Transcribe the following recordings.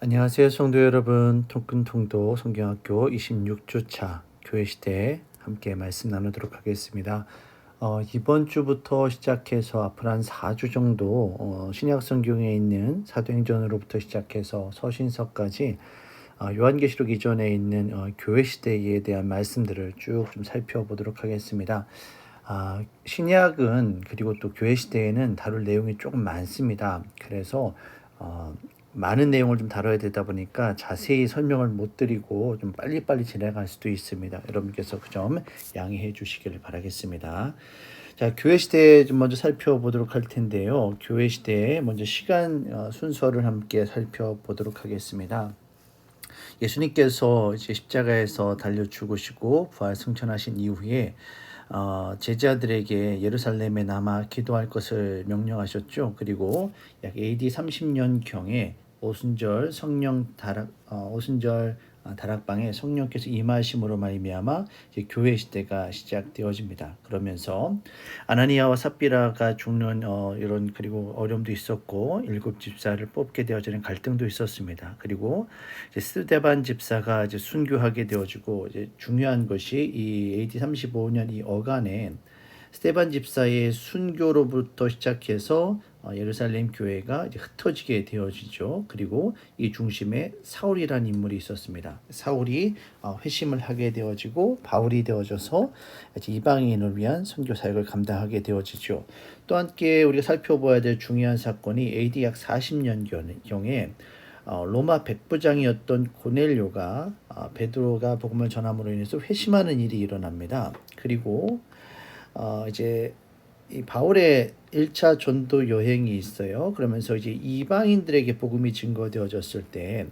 안녕하세요, 성도 여러분. 통근통도 성경학교 26주차 교회시대 함께 말씀 나누도록 하겠습니다. 이번 주부터 시작해서 앞으로 한 4주 정도 신약 성경에 있는 사도행전으로부터 시작해서 서신서까지 요한계시록 이전에 있는 교회 시대에 대한 말씀들을 쭉 좀 살펴보도록 하겠습니다. 신약은 그리고 또 교회 시대에는 다룰 내용이 조금 많습니다. 그래서 많은 내용을 좀 다뤄야 되다 보니까 자세히 설명을 못 드리고 좀 빨리빨리 진행할 수도 있습니다. 여러분께서 그 점 양해해 주시기를 바라겠습니다. 자, 교회 시대 좀 먼저 살펴보도록 할 텐데요. 교회 시대에 먼저 시간 순서를 함께 살펴보도록 하겠습니다. 예수님께서 이제 십자가에서 달려 죽으시고 부활 승천하신 이후에 제자들에게 예루살렘에 남아 기도할 것을 명령하셨죠. 그리고 약 AD 30년 경에 오순절 다락방에 성령께서 임하심으로 말미암아 이제 교회 시대가 시작되어집니다. 그러면서 아나니아와 삽비라가 죽는 이런 그리고 어려움도 있었고 일곱 집사를 뽑게 되어지는 갈등도 있었습니다. 그리고 이제 스데반 집사가 이제 순교하게 되어지고 이제 중요한 것이 이 AD 35년 이 어간에 스데반 집사의 순교로부터 시작해서 예루살렘 교회가 이제 흩어지게 되어지죠. 그리고 이 중심에 사울이라는 인물이 있었습니다. 사울이 회심을 하게 되어지고 바울이 되어져서 이방인을 위한 선교 사역을 감당하게 되어지죠. 또 함께 우리가 살펴봐야 될 중요한 사건이 AD 약 40년경에 로마 백부장이었던 고넬료가 베드로가 복음을 전함으로 인해서 회심하는 일이 일어납니다. 그리고 이제 이 바울의 1차 전도 여행이 있어요. 그러면서 이제 이방인들에게 복음이 증거되어졌을 때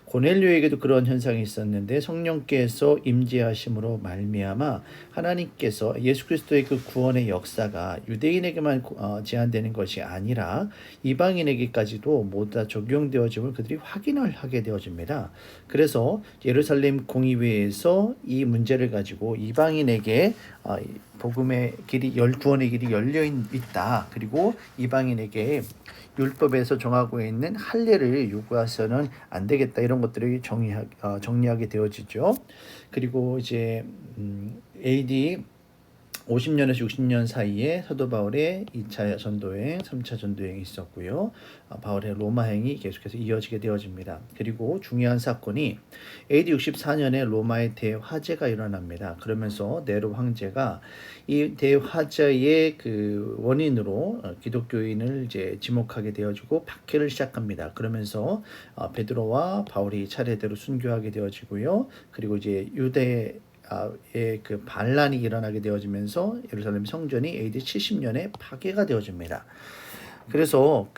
고넬료에게도 그런 현상이 있었는데 성령께서 임재하심으로 말미암아 하나님께서 예수 그리스도의 그 구원의 역사가 유대인에게만 제한되는 것이 아니라 이방인에게까지도 모두 다 적용되어짐을 그들이 확인을 하게 되어집니다. 그래서 예루살렘 공의회에서 이 문제를 가지고 이방인에게 복음의 길이 구원의 길이 열려 있다. 그리고 이방인에게 율법에서 정하고 있는 할례를 요구해서는 안 되겠다. 이런 것들을 정리하게 되어지죠. 그리고 이제 AD 50년에서 60년 사이에 사도 바울의 2차 전도여행, 3차 전도여행이 있었고요. 바울의 로마행이 계속해서 이어지게 되어집니다. 그리고 중요한 사건이 AD 64년에 로마의 대화재가 일어납니다. 그러면서 네로 황제가 이 대화재의 그 원인으로 기독교인을 이제 지목하게 되어지고 박해를 시작합니다. 그러면서 베드로와 바울이 차례대로 순교하게 되어지고요. 그리고 이제 그 반란이 일어나게 되어지면서 예루살렘 성전이 AD 70년에 파괴가 되어집니다. 그래서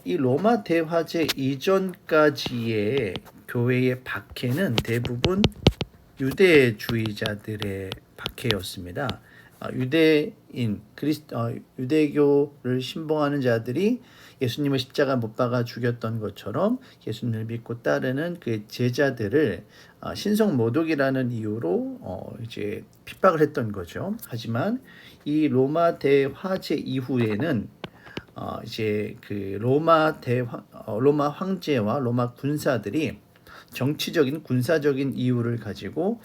이 로마 대화제 이전까지의 교회의 박해는 대부분 유대주의자들의 박해였습니다. 유대교를 신봉하는 자들이 예수님을 십자가 못 박아 죽였던 것처럼 예수님을 믿고 따르는 그 제자들을 신성 모독이라는 이유로 이제 핍박을 했던 거죠. 하지만 이 로마 대화제 이후에는 이제 그 로마 황제와 로마 군사들이 정치적인 군사적인 이유를 가지고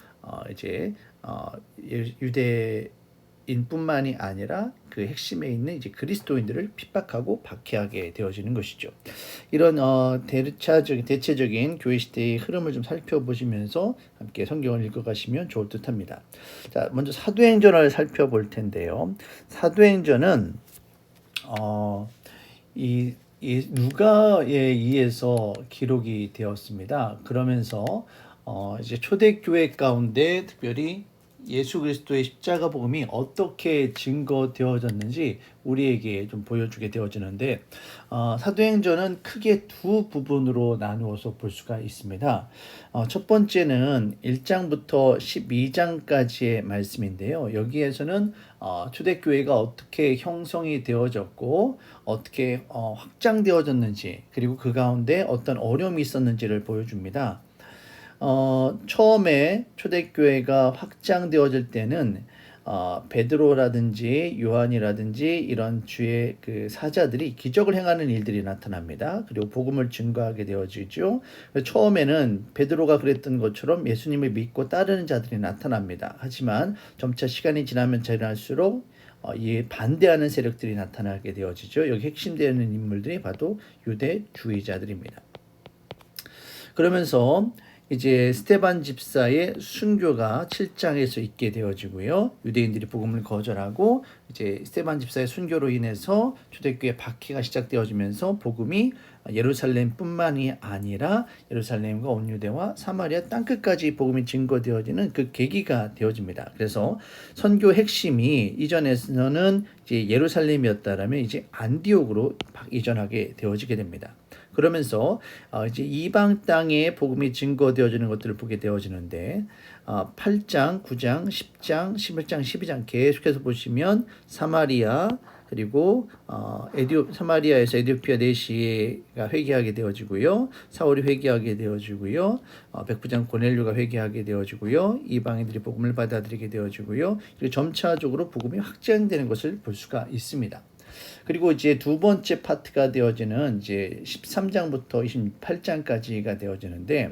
이제 유대인뿐만이 아니라 그 핵심에 있는 이제 그리스도인들을 핍박하고 박해하게 되어지는 것이죠. 이런 대체적인 교회 시대의 흐름을 좀 살펴보시면서 함께 성경을 읽어가시면 좋을 듯합니다. 자, 먼저 사도행전을 살펴볼 텐데요. 사도행전은 이 누가에 의해서 기록이 되었습니다. 그러면서 이제 초대교회 가운데 특별히 예수 그리스도의 십자가 복음이 어떻게 증거되어졌는지 우리에게 좀 보여주게 되어지는데 사도행전은 크게 두 부분으로 나누어서 볼 수가 있습니다. 첫 번째는 1장부터 12장까지의 말씀인데요. 여기에서는 초대교회가 어떻게 형성이 되어졌고 어떻게 확장되어졌는지 그리고 그 가운데 어떤 어려움이 있었는지를 보여줍니다. 처음에 초대교회가 확장되어질 때는 베드로라든지 요한이라든지 이런 주의 그 사자들이 기적을 행하는 일들이 나타납니다. 그리고 복음을 증거하게 되어지죠. 처음에는 베드로가 그랬던 것처럼 예수님을 믿고 따르는 자들이 나타납니다. 하지만 점차 시간이 지나면 지날수록 이 반대하는 세력들이 나타나게 되어지죠. 여기 핵심되는 인물들이 바로 유대주의자들입니다. 그러면서 이제 스테반 집사의 순교가 7장에서 있게 되어지고요. 유대인들이 복음을 거절하고 이제 스테반 집사의 순교로 인해서 초대교회 박해가 시작되어지면서 복음이 예루살렘뿐만이 아니라 예루살렘과 온 유대와 사마리아 땅끝까지 복음이 증거되어지는 그 계기가 되어집니다. 그래서 선교 핵심이 이전에서는 이제 예루살렘이었다라면 이제 안디옥으로 이전하게 되어지게 됩니다. 그러면서 이제 이방 땅에 복음이 증거되어지는 것들을 보게 되어지는데 8장, 9장, 10장, 11장, 12장 계속해서 보시면 사마리아 그리고 사마리아에서 에디오피아 내시가 회개하게 되어지고요. 사울이 회개하게 되어지고요. 백부장 고넬료가 회개하게 되어지고요. 이방인들이 복음을 받아들이게 되어지고요. 그리고 점차적으로 복음이 확장되는 것을 볼 수가 있습니다. 그리고 이제 두 번째 파트가 되어지는 이제 13장부터 28장까지가 되어지는데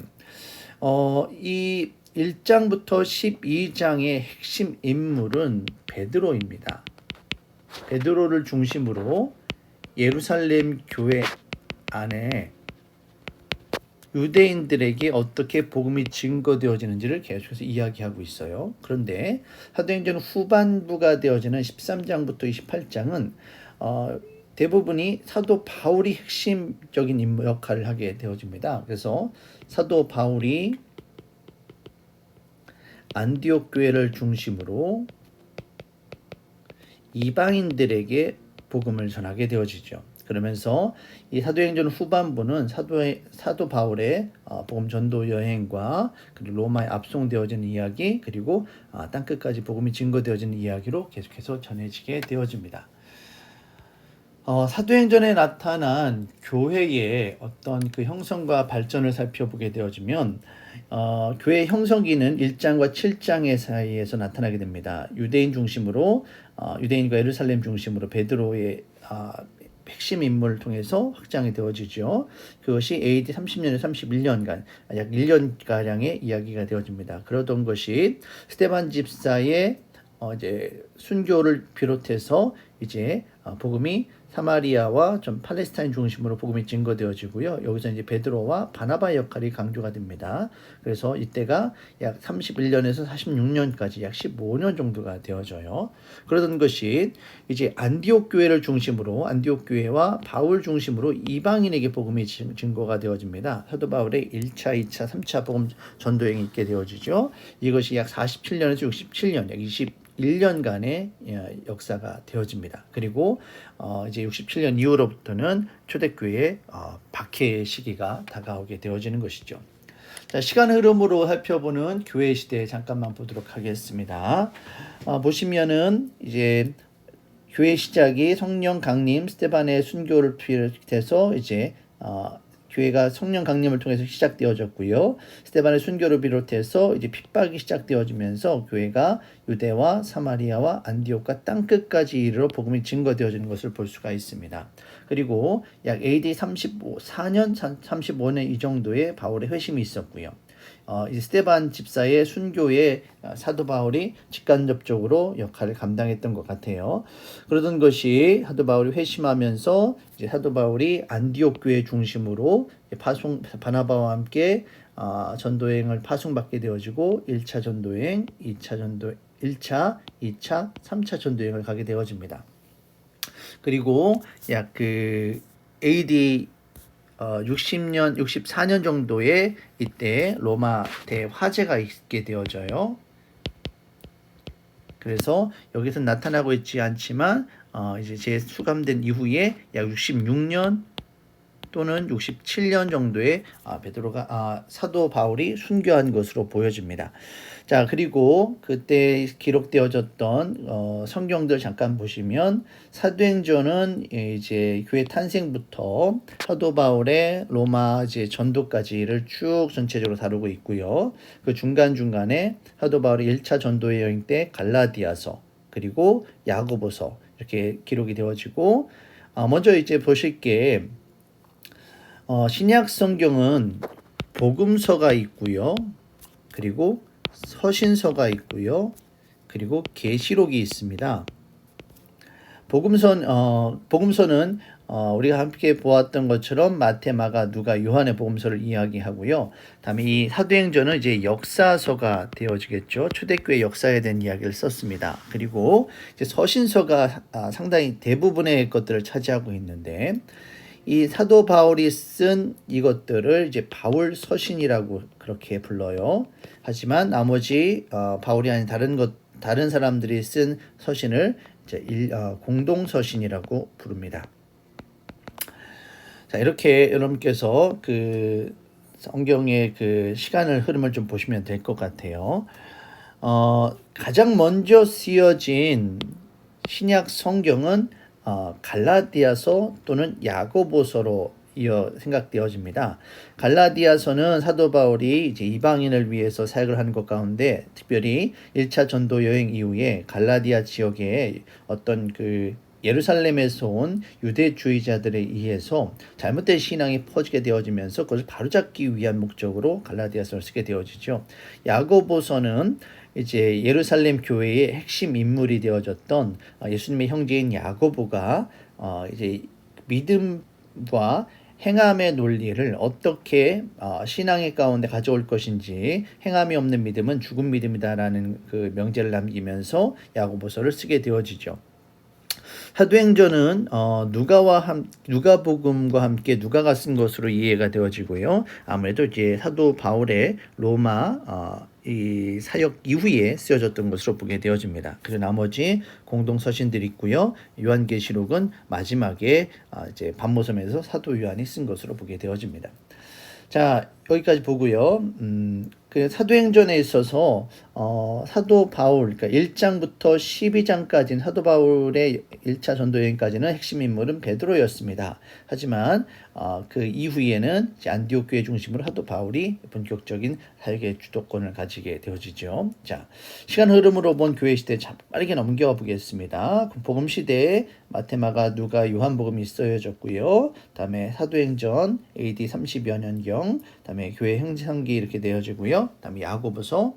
이 1장부터 12장의 핵심 인물은 베드로입니다. 베드로를 중심으로 예루살렘 교회 안에 유대인들에게 어떻게 복음이 증거되어지는지를 계속해서 이야기하고 있어요. 그런데 사도행전 후반부가 되어지는 13장부터 28장은 대부분이 사도 바울이 핵심적인 인물 역할을 하게 되어집니다. 그래서 사도 바울이 안디옥 교회를 중심으로 이방인들에게 복음을 전하게 되어지죠. 그러면서 이 사도행전 후반부는 사도 바울의 복음 전도 여행과 그리고 로마에 압송되어지는 이야기 그리고 땅끝까지 복음이 증거되어지는 이야기로 계속해서 전해지게 되어집니다. 사도행전에 나타난 교회의 어떤 그 형성과 발전을 살펴보게 되어지면 교회 형성기는 1장과 7장의 사이에서 나타나게 됩니다. 유대인 중심으로 유대인과 예루살렘 중심으로 베드로의 핵심 인물을 통해서 확장이 되어지죠. 그것이 AD 30년에서 31년간 약 1년가량의 이야기가 되어집니다. 그러던 것이 스데반 집사의 이제 순교를 비롯해서 이제 복음이 사마리아와 좀 팔레스타인 중심으로 복음이 증거되어지고요. 여기서 이제 베드로와 바나바의 역할이 강조가 됩니다. 그래서 이때가 약 31년에서 46년까지 약 15년 정도가 되어져요. 그러던 것이 이제 안디옥 교회를 중심으로 안디옥 교회와 바울 중심으로 이방인에게 복음이 증거가 되어집니다. 사도 바울의 1차, 2차, 3차 복음 전도행이 있게 되어지죠. 이것이 약 47년에서 67년, 약 1년간의 역사가 되어집니다. 그리고 이제 67년 이후로부터는 초대교회의 박해의 시기가 다가오게 되어지는 것이죠. 자, 시간 흐름으로 살펴보는 교회 시대 잠깐만 보도록 하겠습니다. 보시면은 이제 교회 시작이 성령 강림, 스데반의 순교를 비롯해서 이제 교회가 성령 강림을 통해서 시작되어졌고요. 스데반의 순교를 비롯해서 이제 핍박이 시작되어지면서 교회가 유대와 사마리아와 안디옥과 땅끝까지 이르러 복음이 증거되어지는 것을 볼 수가 있습니다. 그리고 약 AD 4년, 35년 이 정도의 바울의 회심이 있었고요. 이 스데반 집사의 순교에 사도 바울이 직간접적으로 역할을 감당했던 것 같아요. 그러던 것이 사도 바울이 회심하면서 이제 사도 바울이 안디옥 교회 중심으로 바나바와 함께 전도행을 파송받게 되어지고 1차 전도행, 1차, 2차, 3차 전도행을 가게 되어집니다. 그리고 약 AD 64년 정도에 이때 로마 대화재가 있게 되어져요. 그래서 여기서 나타나고 있지 않지만 이제 재수감된 이후에 약 66년 또는 67년 정도에 사도 바울이 순교한 것으로 보여집니다. 자, 그리고 그때 기록되어졌던 성경들 잠깐 보시면 사도행전은 이제 교회 탄생부터 사도 바울의 로마 이제 전도까지를 쭉 전체적으로 다루고 있고요. 그 중간중간에 사도 바울의 1차 전도의 여행 때 갈라디아서, 그리고 야고보서 이렇게 기록이 되어지고 먼저 이제 보실 게 신약 성경은 복음서가 있고요. 그리고 서신서가 있고요. 그리고 계시록이 있습니다. 복음서는 우리가 함께 보았던 것처럼 마태, 마가, 누가, 요한의 복음서를 이야기하고요. 다음에 이 사도행전은 이제 역사서가 되어지겠죠. 초대교회 역사에 대한 이야기를 썼습니다. 그리고 이제 서신서가 상당히 대부분의 것들을 차지하고 있는데 이 사도 바울이 쓴 이것들을 이제 바울 서신이라고 그렇게 불러요. 하지만 나머지 바울이 아닌 다른 사람들이 쓴 서신을 이제 공동 서신이라고 부릅니다. 자, 이렇게 여러분께서 그 성경의 그 시간을 흐름을 좀 보시면 될 것 같아요. 가장 먼저 쓰여진 신약 성경은 갈라디아서 또는 야고보서로 생각되어집니다. 갈라디아서는 사도 바울이 이제 이방인을 위해서 사역을 하는 것 가운데 특별히 1차 전도 여행 이후에 갈라디아 지역에 어떤 그 예루살렘에서 온 유대주의자들에 의해서 잘못된 신앙이 퍼지게 되어지면서 그것을 바로잡기 위한 목적으로 갈라디아서를 쓰게 되어지죠. 야고보서는 이제 예루살렘 교회의 핵심 인물이 되어졌던 예수님의 형제인 야고보가 이제 믿음과 행함의 논리를 어떻게 신앙의 가운데 가져올 것인지, 행함이 없는 믿음은 죽은 믿음이다라는 그 명제를 남기면서 야고보서를 쓰게 되어지죠. 사도행전은 누가복음과 함께 누가가 쓴 것으로 이해가 되어지고요. 아무래도 이제 사도 바울의 로마 이 사역 이후에 쓰여졌던 것으로 보게 되어집니다. 그리고 나머지 공동 서신들이 있고요. 요한계시록은 마지막에 이제 반모섬에서 사도 요한이 쓴 것으로 보게 되어집니다. 자, 여기까지 보고요. 그 사도행전에 있어서 사도 바울, 그러니까 1장부터 12장까지는 사도 바울의 1차 전도 여행까지는 핵심 인물은 베드로였습니다. 하지만 그 이후에는 안디옥 교회 중심으로 사도 바울이 본격적인 사역의 주도권을 가지게 되어지죠. 자, 시간 흐름으로 본 교회 시대 빠르게 넘겨 보겠습니다. 복음 시대에 마태, 마가, 누가, 요한복음이 쓰여졌고요. 다음에 사도행전 AD 30여 년경, 다음에 교회 행상기 이렇게 되어지고요. 다음에 야고보서,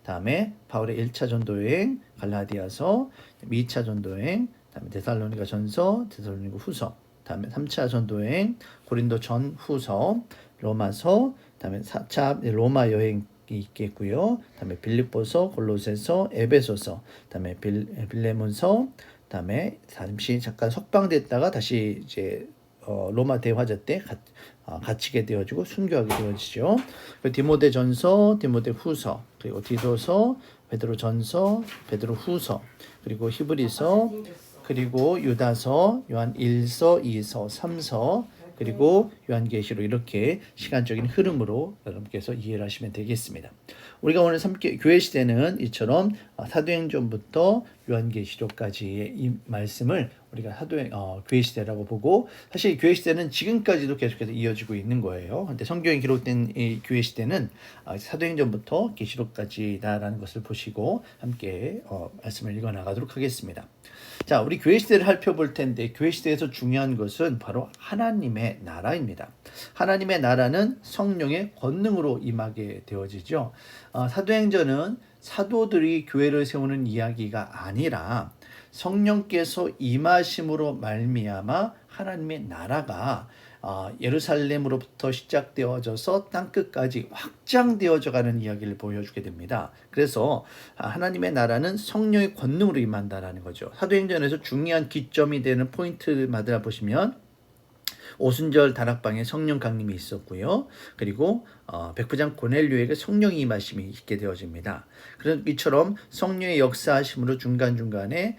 다음에 바울의 1차 전도여행, 갈라디아서, 2차 전도여행, 다음에 데살로니가 전서, 데살로니가 후서, 다음에 3차 전도여행, 고린도 전 후서, 로마서, 다음에 4차 로마 여행이 있겠고요. 다음에 빌립보서, 골로새서, 에베소서, 다음에 빌레몬서, 다음에 잠시 잠깐 석방됐다가 다시 이제 로마 대화제 때 갇히게 되어지고 순교하게 되어지죠. 디모데 전서, 디모데 후서, 그리고 디도서, 베드로 전서, 베드로 후서, 그리고 히브리서, 그리고 유다서, 요한 1서, 2서, 3서, 그리고 요한계시록 이렇게 시간적인 흐름으로 여러분께서 이해를 하시면 되겠습니다. 우리가 오늘 교회 시대는 이처럼 사도행전부터 요한계시록까지의 이 말씀을 우리가 교회 시대라고 보고, 사실 교회 시대는 지금까지도 계속해서 이어지고 있는 거예요. 근데 성경에 기록된 이 교회 시대는 사도행전부터 계시록까지다라는 것을 보시고 함께 말씀을 읽어 나가도록 하겠습니다. 자, 우리 교회 시대를 살펴볼 텐데 교회 시대에서 중요한 것은 바로 하나님의 나라입니다. 하나님의 나라는 성령의 권능으로 임하게 되어지죠. 사도행전은 사도들이 교회를 세우는 이야기가 아니라 성령께서 임하심으로 말미암아 하나님의 나라가 예루살렘으로부터 시작되어져서 땅끝까지 확장되어져 가는 이야기를 보여주게 됩니다. 그래서 하나님의 나라는 성령의 권능으로 임한다라는 거죠. 사도행전에서 중요한 기점이 되는 포인트마다 보시면 오순절 다락방에 성령 강림이 있었고요. 그리고 백부장 고넬료에게 성령이 임하심이 있게 되어집니다. 그런 이처럼 성령의 역사하심으로 중간중간에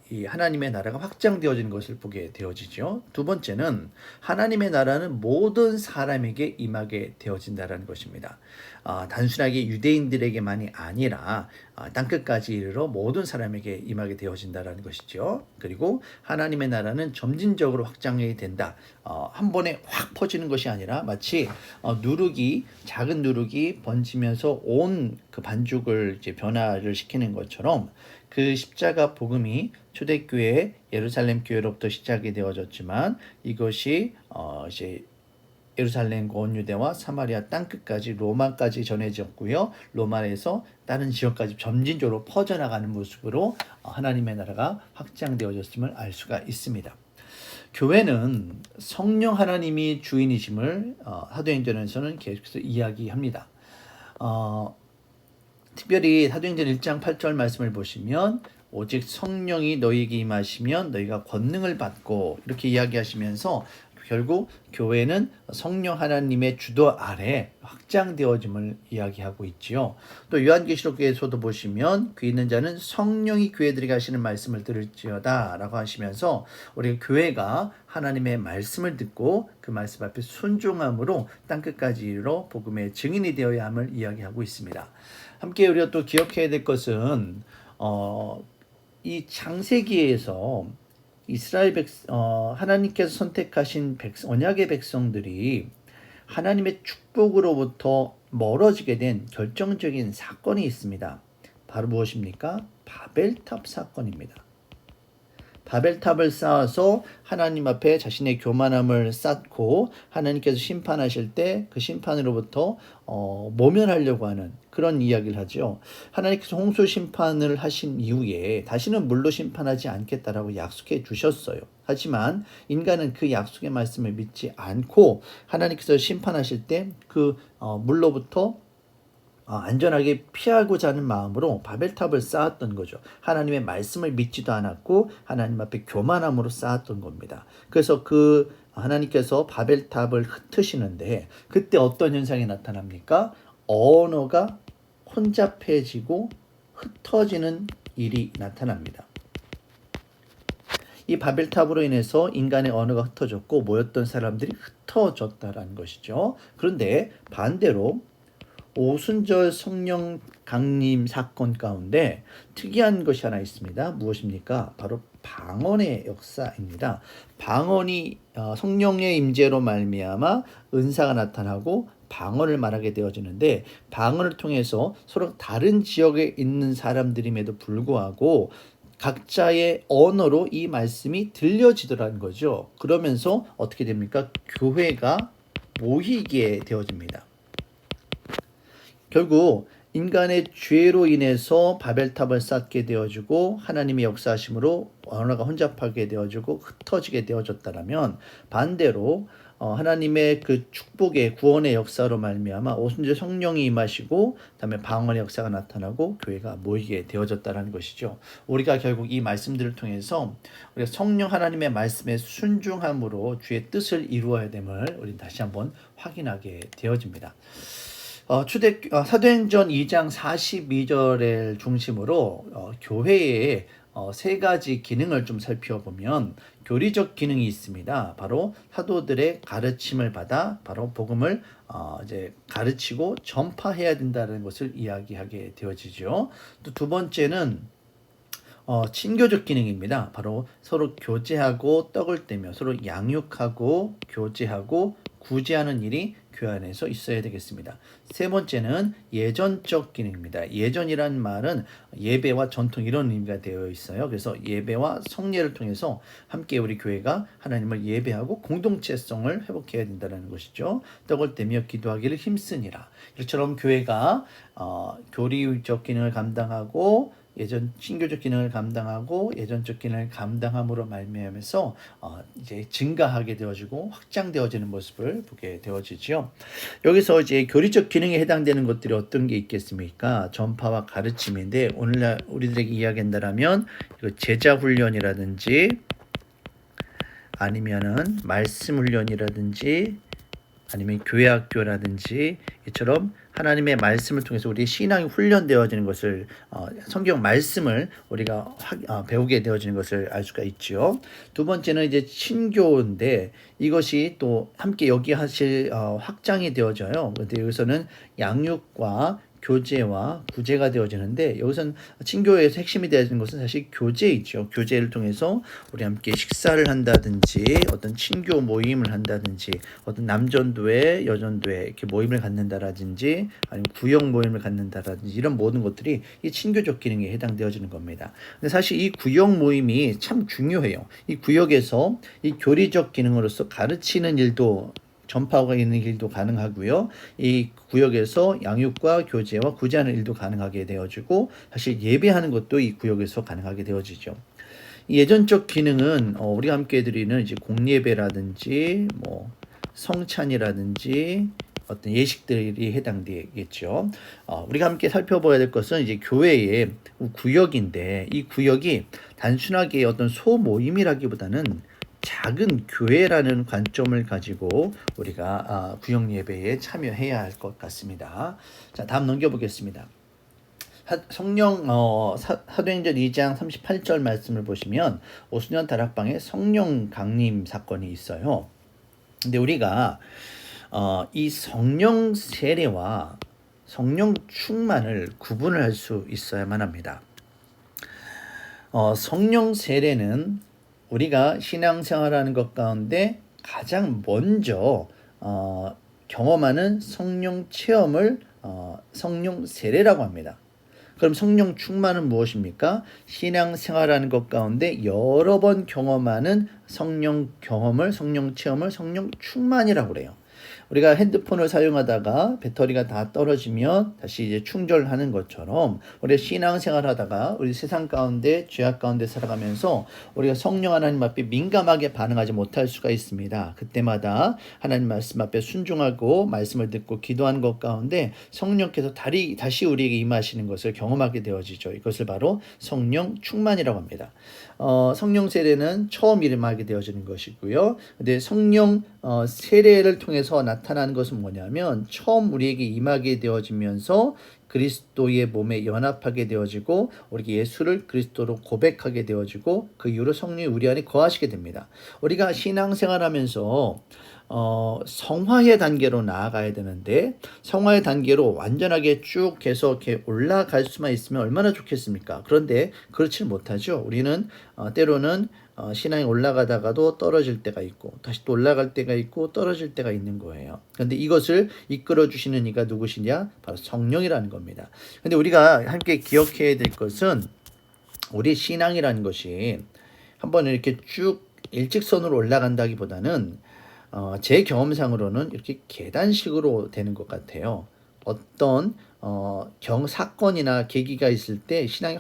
이 하나님의 나라가 확장되어지는 것을 보게 되어지죠. 두 번째는 하나님의 나라는 모든 사람에게 임하게 되어진다는 것입니다. 단순하게 유대인들에게만이 아니라 땅끝까지 이르러 모든 사람에게 임하게 되어진다는 것이죠. 그리고 하나님의 나라는 점진적으로 확장이 된다. 한 번에 확 퍼지는 것이 아니라 마치 작은 누룩이 번지면서 온 그 반죽을 이제 변화를 시키는 것처럼 그 십자가 복음이 초대교회 예루살렘 교회로부터 시작이 되어졌지만 이것이 이제 예루살렘과 온 유대와 사마리아 땅끝까지 로마까지 전해졌고요. 로마에서 다른 지역까지 점진적으로 퍼져나가는 모습으로 하나님의 나라가 확장되어졌음을 알 수가 있습니다. 교회는 성령 하나님이 주인이심을 사도행전에서는 계속해서 이야기합니다. 특별히 사도행전 1장 8절 말씀을 보시면 오직 성령이 너희에게 임하시면 너희가 권능을 받고 이렇게 이야기하시면서 결국 교회는 성령 하나님의 주도 아래 확장되어짐을 이야기하고 있지요. 또 요한계시록에서도 보시면 귀 있는 자는 성령이 교회들에게 하시는 말씀을 들을지어다 라고 하시면서 우리 교회가 하나님의 말씀을 듣고 그 말씀 앞에 순종함으로 땅끝까지 이르러 복음의 증인이 되어야 함을 이야기하고 있습니다. 함께 우리가 또 기억해야 될 것은 이 창세기에서 이스라엘 하나님께서 선택하신 언약의 백성들이 하나님의 축복으로부터 멀어지게 된 결정적인 사건이 있습니다. 바로 무엇입니까? 바벨탑 사건입니다. 바벨탑을 쌓아서 하나님 앞에 자신의 교만함을 쌓고 하나님께서 심판하실 때 그 심판으로부터 모면하려고 하는 그런 이야기를 하죠. 하나님께서 홍수 심판을 하신 이후에 다시는 물로 심판하지 않겠다라고 약속해 주셨어요. 하지만 인간은 그 약속의 말씀을 믿지 않고 하나님께서 심판하실 때 그 물로부터 안전하게 피하고자 하는 마음으로 바벨탑을 쌓았던 거죠. 하나님의 말씀을 믿지도 않았고 하나님 앞에 교만함으로 쌓았던 겁니다. 그래서 그 하나님께서 바벨탑을 흩으시는데 그때 어떤 현상이 나타납니까? 언어가 혼잡해지고 흩어지는 일이 나타납니다. 이 바벨탑으로 인해서 인간의 언어가 흩어졌고 모였던 사람들이 흩어졌다라는 것이죠. 그런데 반대로 오순절 성령 강림 사건 가운데 특이한 것이 하나 있습니다. 무엇입니까? 바로 방언의 역사입니다. 방언이 성령의 임재로 말미암아 은사가 나타나고 방언을 말하게 되어지는데 방언을 통해서 서로 다른 지역에 있는 사람들임에도 불구하고 각자의 언어로 이 말씀이 들려지더라는 거죠. 그러면서 어떻게 됩니까? 교회가 모이게 되어집니다. 결국 인간의 죄로 인해서 바벨탑을 쌓게 되어지고 하나님의 역사하심으로 언어가 혼잡하게 되어지고 흩어지게 되어졌다면 반대로 하나님의 그 축복의 구원의 역사로 말미암아 오순절 성령이 임하시고 그다음에 방언의 역사가 나타나고 교회가 모이게 되어졌다는 것이죠. 우리가 결국 이 말씀들을 통해서 우리가 성령 하나님의 말씀에 순종함으로 주의 뜻을 이루어야 됨을 우리는 다시 한번 확인하게 되어집니다. 사도행전 2장 42절을 중심으로 교회의 세 가지 기능을 좀 살펴보면 교리적 기능이 있습니다. 바로 사도들의 가르침을 받아 바로 복음을 이제 가르치고 전파해야 된다는 것을 이야기하게 되어지죠. 또 두 번째는 친교적 기능입니다. 바로 서로 교제하고 떡을 떼며 서로 양육하고 교제하고 구제하는 일이 교회 안에서 있어야 되겠습니다. 세 번째는 예전적 기능입니다. 예전이란 말은 예배와 전통 이런 의미가 되어 있어요. 그래서 예배와 성례를 통해서 함께 우리 교회가 하나님을 예배하고 공동체성을 회복해야 된다는 것이죠. 떡을 떼며 기도하기를 힘쓰니라. 이처럼 교회가 교리적 기능을 감당하고 친교적 기능을 감당하고 예전적 기능을 감당함으로 말미암아서 이제 증가하게 되어지고 확장되어지는 모습을 보게 되어지죠. 여기서 이제 교리적 기능에 해당되는 것들이 어떤 게 있겠습니까? 전파와 가르침인데 오늘날 우리들에게 이야기한다면 제자 훈련이라든지 아니면은 말씀 훈련이라든지 아니면 교회 학교라든지 이처럼 하나님의 말씀을 통해서 우리 신앙이 훈련되어지는 것을 성경 말씀을 우리가 배우게 되어지는 것을 알 수가 있죠. 두 번째는 이제 친교인데 이것이 또 함께 여기 하실 확장이 되어져요. 그런데 여기서는 양육과 교제와 구제가 되어지는데, 여기서는 친교회에서 핵심이 되어지는 것은 사실 교제이죠. 교제를 통해서 우리 함께 식사를 한다든지, 어떤 친교 모임을 한다든지, 어떤 남전도회, 여전도회 이렇게 모임을 갖는다라든지, 아니면 구역 모임을 갖는다라든지, 이런 모든 것들이 이 친교적 기능에 해당되어지는 겁니다. 근데 사실 이 구역 모임이 참 중요해요. 이 구역에서 이 교리적 기능으로서 가르치는 일도, 전파가 있는 일도 가능하고요. 이 구역에서 양육과 교제와 구제하는 일도 가능하게 되어지고, 사실 예배하는 것도 이 구역에서 가능하게 되어지죠. 이 예전적 기능은 우리가 함께 드리는 이제 공예배라든지 뭐 성찬이라든지 어떤 예식들이 해당되겠죠. 우리가 함께 살펴봐야 될 것은 이제 교회의 구역인데, 이 구역이 단순하게 어떤 소모임이라기보다는 작은 교회라는 관점을 가지고 우리가 구역 예배에 참여해야 할 것 같습니다. 자, 다음 넘겨보겠습니다. 성령 사도행전 2장 38절 말씀을 보시면 오순절 다락방에 성령 강림 사건이 있어요. 근데 우리가 이 성령 세례와 성령 충만을 구분을 할 수 있어야만 합니다. 성령 세례는 우리가 신앙생활하는 것 가운데 가장 먼저 경험하는 성령 체험을 성령 세례라고 합니다. 그럼 성령 충만은 무엇입니까? 신앙생활하는 것 가운데 여러 번 경험하는 성령 경험을, 성령 체험을 성령 충만이라고 그래요. 우리가 핸드폰을 사용하다가 배터리가 다 떨어지면 다시 이제 충전하는 것처럼, 우리가 신앙생활 하다가 우리 세상 가운데 죄악 가운데 살아가면서 우리가 성령 하나님 앞에 민감하게 반응하지 못할 수가 있습니다. 그때마다 하나님 말씀 앞에 순종하고 말씀을 듣고 기도하는 것 가운데 성령께서 다시 우리에게 임하시는 것을 경험하게 되어지죠. 이것을 바로 성령 충만이라고 합니다. 성령 세례는 처음 임하게 되어지는 것이고요. 근데 성령 세례를 통해서 나타나는 것은 뭐냐면, 처음 우리에게 임하게 되어지면서 그리스도의 몸에 연합하게 되어지고, 우리 예수를 그리스도로 고백하게 되어지고, 그 이후로 성령이 우리 안에 거하시게 됩니다. 우리가 신앙생활하면서 성화의 단계로 나아가야 되는데, 성화의 단계로 완전하게 쭉 계속 이렇게 올라갈 수만 있으면 얼마나 좋겠습니까? 그런데 그렇지 못하죠. 우리는 때로는 신앙이 올라가다가도 떨어질 때가 있고, 다시 또 올라갈 때가 있고 떨어질 때가 있는 거예요. 그런데 이것을 이끌어 주시는 이가 누구시냐? 바로 성령이라는 겁니다. 근데 우리가 함께 기억해야 될 것은, 우리 신앙이라는 것이 한번 이렇게 쭉 일직선으로 올라간다기보다는 제 경험상으로는 이렇게 계단식으로 되는 것 같아요. 어떤 사건이나 계기가 있을 때 신앙이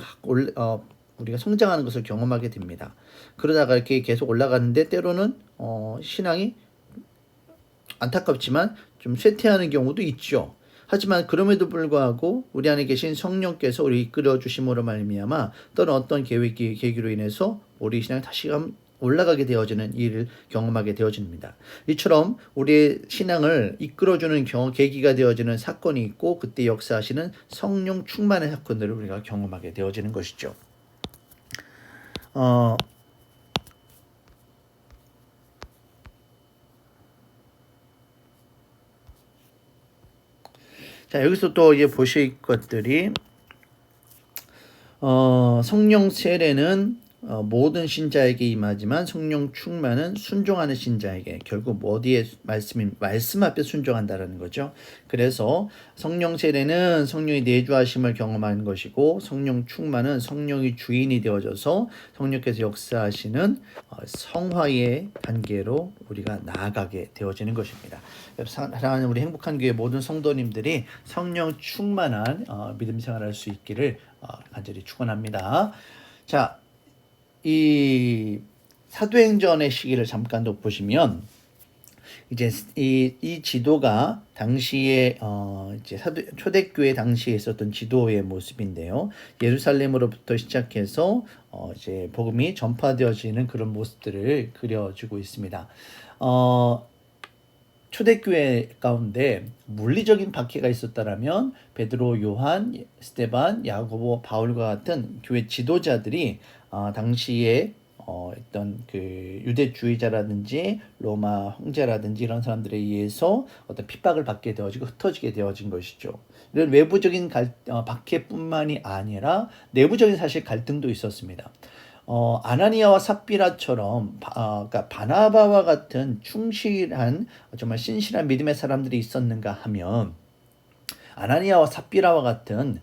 우리가 성장하는 것을 경험하게 됩니다. 그러다가 이렇게 계속 올라가는데 때로는 신앙이 안타깝지만 좀 쇠퇴하는 경우도 있죠. 하지만 그럼에도 불구하고 우리 안에 계신 성령께서 우리 이끌어 주심으로 말미암아 또는 어떤 계기로 인해서 우리 신앙이 다시금 올라가게 되어지는 일을 경험하게 되어집니다. 이처럼 우리의 신앙을 이끌어주는 계기가 되어지는 사건이 있고, 그때 역사하시는 성령 충만의 사건들을 우리가 경험하게 되어지는 것이죠. 자, 여기서 또 이제 보실 것들이 성령 세례는 모든 신자에게 임하지만 성령 충만은 순종하는 신자에게, 결국 어디에 말씀 앞에 순종한다라는 거죠. 그래서 성령 세례는 성령이 내주하심을 경험하는 것이고, 성령 충만은 성령이 주인이 되어져서 성령께서 역사하시는 성화의 단계로 우리가 나아가게 되어지는 것입니다. 사랑하는 우리 행복한 교회 모든 성도님들이 성령 충만한 믿음 생활할 수 있기를 간절히 축원합니다. 자, 이 사도행전의 시기를 잠깐 돋보시면, 이제 이 지도가 당시에 이제 초대교회 당시에 있었던 지도의 모습인데요. 예루살렘으로부터 시작해서 이제 복음이 전파되어지는 그런 모습들을 그려주고 있습니다. 초대교회 가운데 물리적인 박해가 있었다라면 베드로, 요한, 스데반, 야고보, 바울과 같은 교회 지도자들이 당시에 어떤 그 유대주의자라든지 로마 황제라든지 이런 사람들에 의해서 어떤 핍박을 받게 되어지고 흩어지게 되어진 것이죠. 이런 외부적인 박해뿐만이 아니라 내부적인 사실 갈등도 있었습니다. 아나니아와 삽비라처럼 그러니까 바나바와 같은 충실한 정말 신실한 믿음의 사람들이 있었는가 하면 아나니아와 삽비라와 같은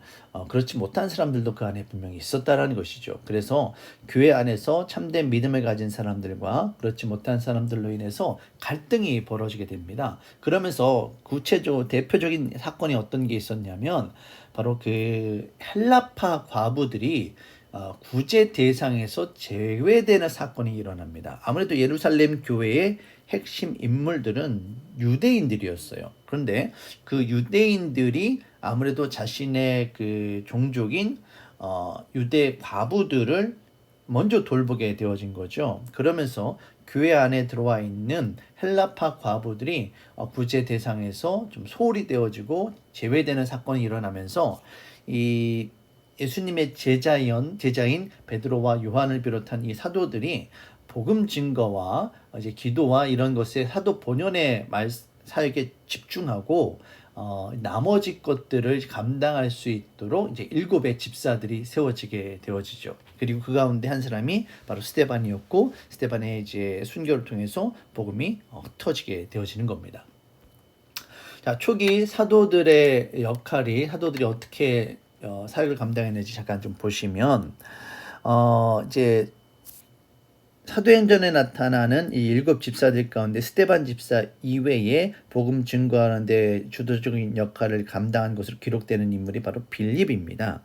그렇지 못한 사람들도 그 안에 분명히 있었다라는 것이죠. 그래서 교회 안에서 참된 믿음을 가진 사람들과 그렇지 못한 사람들로 인해서 갈등이 벌어지게 됩니다. 그러면서 구체적으로 대표적인 사건이 어떤 게 있었냐면 바로 그 헬라파 과부들이 구제 대상에서 제외되는 사건이 일어납니다. 아무래도 예루살렘 교회의 핵심 인물들은 유대인들이었어요. 그런데 그 유대인들이 아무래도 자신의 그 종족인 유대 과부들을 먼저 돌보게 되어진 거죠. 그러면서 교회 안에 들어와 있는 헬라파 과부들이 구제 대상에서 좀 소홀히 되어지고 제외되는 사건이 일어나면서 이 예수님의 제자인 베드로와 요한을 비롯한 이 사도들이 복음 증거와 이제 기도와 이런 것에 사도 본연의 사역에 집중하고 나머지 것들을 감당할 수 있도록 이제 7의 집사들이 세워지게 되어지죠. 그리고 그 가운데 한 사람이 바로 스데반이었고 스데반의 이제 순교를 통해서 복음이 흩어지게 되어지는 겁니다. 자, 초기 사도들의 역할이 사도들이 어떻게 사역을 감당했는지 잠깐 좀 보시면 이제 사도행전에 나타나는 이 7 집사들 가운데 스데반 집사 이외에 복음 증거하는 데 주도적인 역할을 감당한 것으로 기록되는 인물이 바로 빌립입니다.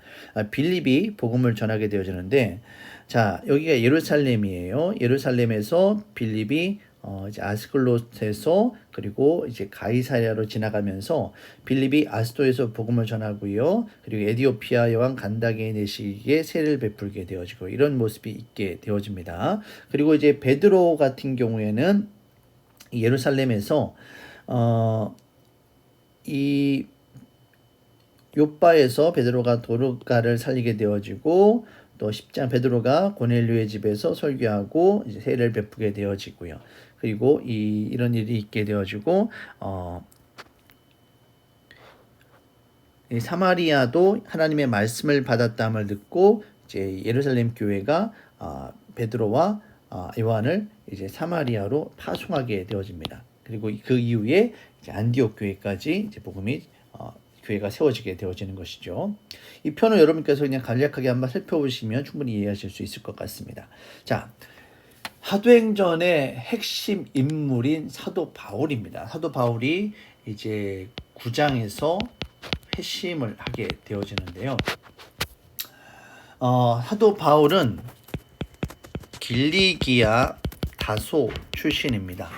빌립이 복음을 전하게 되어지는데 자, 여기가 예루살렘이에요. 예루살렘에서 빌립이 이제 아스클롯에서 그리고 이제 가이사랴로 지나가면서 빌립이 아스도에서 복음을 전하고요. 그리고 에디오피아 여왕 간다게 내시기에 세례를 베풀게 되어지고 이런 모습이 있게 되어집니다. 그리고 이제 베드로 같은 경우에는 예루살렘에서 이 요바에서 베드로가 도르가를 살리게 되어지고 또 10장 베드로가 고넬료의 집에서 설교하고 이제 세례를 베푸게 되어지고요. 그리고 이런 일이 있게 되어지고 이 사마리아도 하나님의 말씀을 받았다함을 듣고 이제 예루살렘 교회가 베드로와 요한을 이제 사마리아로 파송하게 되어집니다. 그리고 그 이후에 이제 안디옥 교회까지 이제 복음이 교회가 세워지게 되어지는 것이죠. 이 편을 여러분께서 그냥 간략하게 한번 살펴보시면 충분히 이해하실 수 있을 것 같습니다. 자, 사도행전의 핵심 인물인 사도 바울입니다. 사도 바울이 이제 9장에서 회심을 하게 되어지는데요. 사도 바울은 길리기아 다소 출신입니다.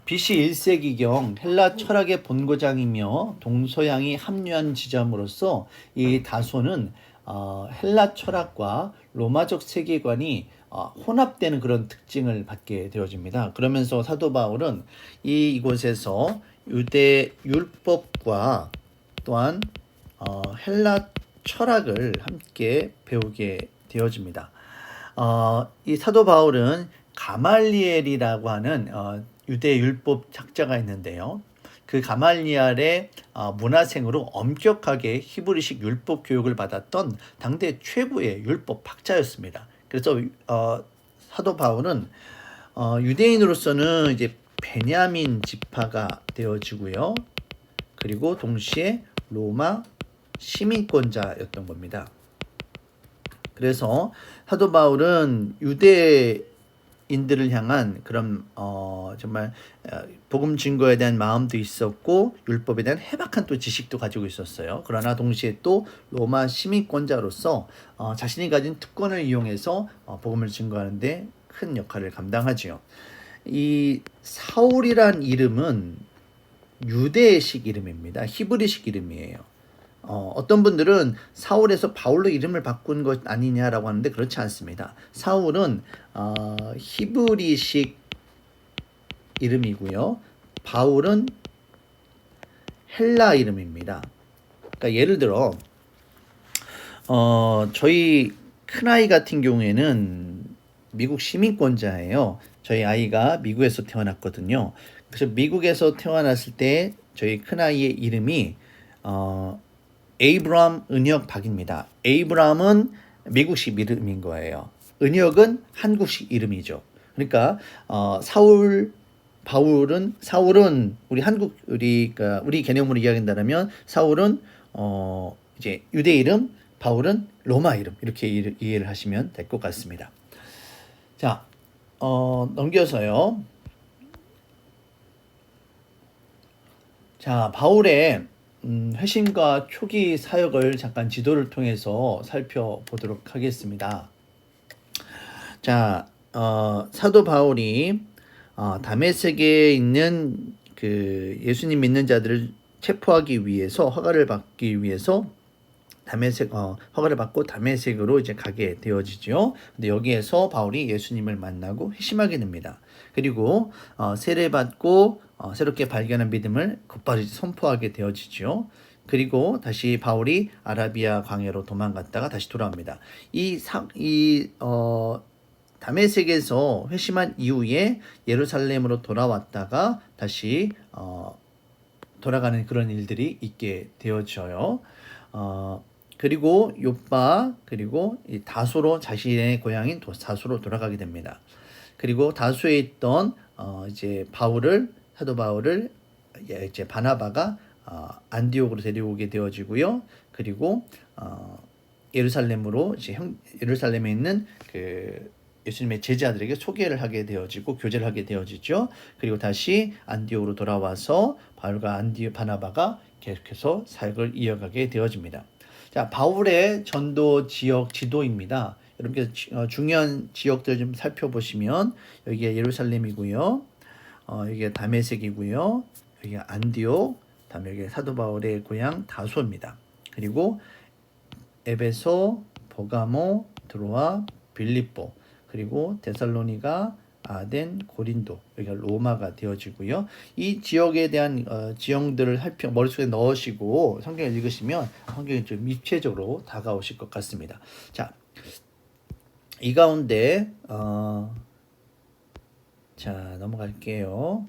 BC 1세기경 헬라 철학의 본고장이며 동서양이 합류한 지점으로서 이 다소는 헬라 철학과 로마적 세계관이 혼합되는 그런 특징을 받게 되어집니다. 그러면서 사도 바울은 이곳에서 유대 율법과 또한 헬라 철학을 함께 배우게 되어집니다. 이 사도 바울은 가말리엘이라고 하는 유대 율법 학자가 있는데요. 그 가말리엘의 문화생으로 엄격하게 히브리식 율법 교육을 받았던 당대 최고의 율법 학자였습니다. 그래서 사도 바울은 유대인으로서는 이제 베냐민 지파가 되어지고요. 그리고 동시에 로마 시민권자였던 겁니다. 그래서 사도 바울은 유대인들을 향한 그런 정말 복음 증거에 대한 마음도 있었고 율법에 대한 해박한 또 지식도 가지고 있었어요. 그러나 동시에 또 로마 시민권자로서 자신이 가진 특권을 이용해서 복음을 증거하는 데 큰 역할을 감당하지요. 이 사울이란 이름은 유대식 이름입니다. 히브리식 이름이에요. 어떤 분들은 사울에서 바울로 이름을 바꾼 것 아니냐라고 하는데 그렇지 않습니다. 사울은 히브리식 이름이고요. 바울은 헬라 이름입니다. 그러니까 예를 들어 저희 큰아이 같은 경우에는 미국 시민권자예요. 저희 아이가 미국에서 태어났거든요. 그래서 미국에서 태어났을 때 저희 큰아이의 이름이 에이브람 은혁 박입니다. 에이브람은 미국식 이름인 거예요. 은혁은 한국식 이름이죠. 그러니까 사울은 우리 개념으로 이야기한다면 사울은 이제 유대 이름, 바울은 로마 이름 이렇게 이해를 하시면 될 것 같습니다. 자, 넘겨서요. 자, 바울의 회심과 초기 사역을 잠깐 지도를 통해서 살펴보도록 하겠습니다. 자, 사도 바울이 다메섹에 있는 그 예수님 믿는 자들을 체포하기 위해서 허가를 받기 위해서 허가를 받고 다메섹으로 이제 가게 되어지죠. 근데 여기에서 바울이 예수님을 만나고 회심하게 됩니다. 그리고 세례받고 새롭게 발견한 믿음을 곧바로 선포하게 되어지죠. 그리고 다시 바울이 아라비아 광야로 도망갔다가 다시 돌아옵니다. 다메섹에서 회심한 이후에 예루살렘으로 돌아왔다가 다시 돌아가는 그런 일들이 있게 되어져요. 그리고 요빠 그리고 이 다소로 자신의 고향인 다소로 돌아가게 됩니다. 그리고 다소에 있던 이제 사도 바울을 이제 바나바가 안디옥으로 데려오게 되어지고요. 그리고 예루살렘에 있는 그 예수님의 제자들에게 소개를 하게 되어지고 교제를 하게 되어지죠. 그리고 다시 안디옥으로 돌아와서 바울과 바나바가 계속해서 사역을 이어가게 되어집니다. 자, 바울의 전도 지역 지도입니다. 여러분께서 중요한 지역들 좀 살펴보시면 여기가 예루살렘이고요. 여기가 다메섹이고요. 여기가 안디옥, 다음에 여기 사도 바울의 고향 다소입니다. 그리고 에베소, 버가모, 드로아, 빌립보, 그리고 데살로니가, 아덴, 고린도, 여기가 로마가 되어지고요. 이 지역에 대한 지형들을 머릿속에 넣으시고 성경을 읽으시면 성경이 좀 입체적으로 다가오실 것 같습니다. 자, 이 가운데 자, 넘어갈게요.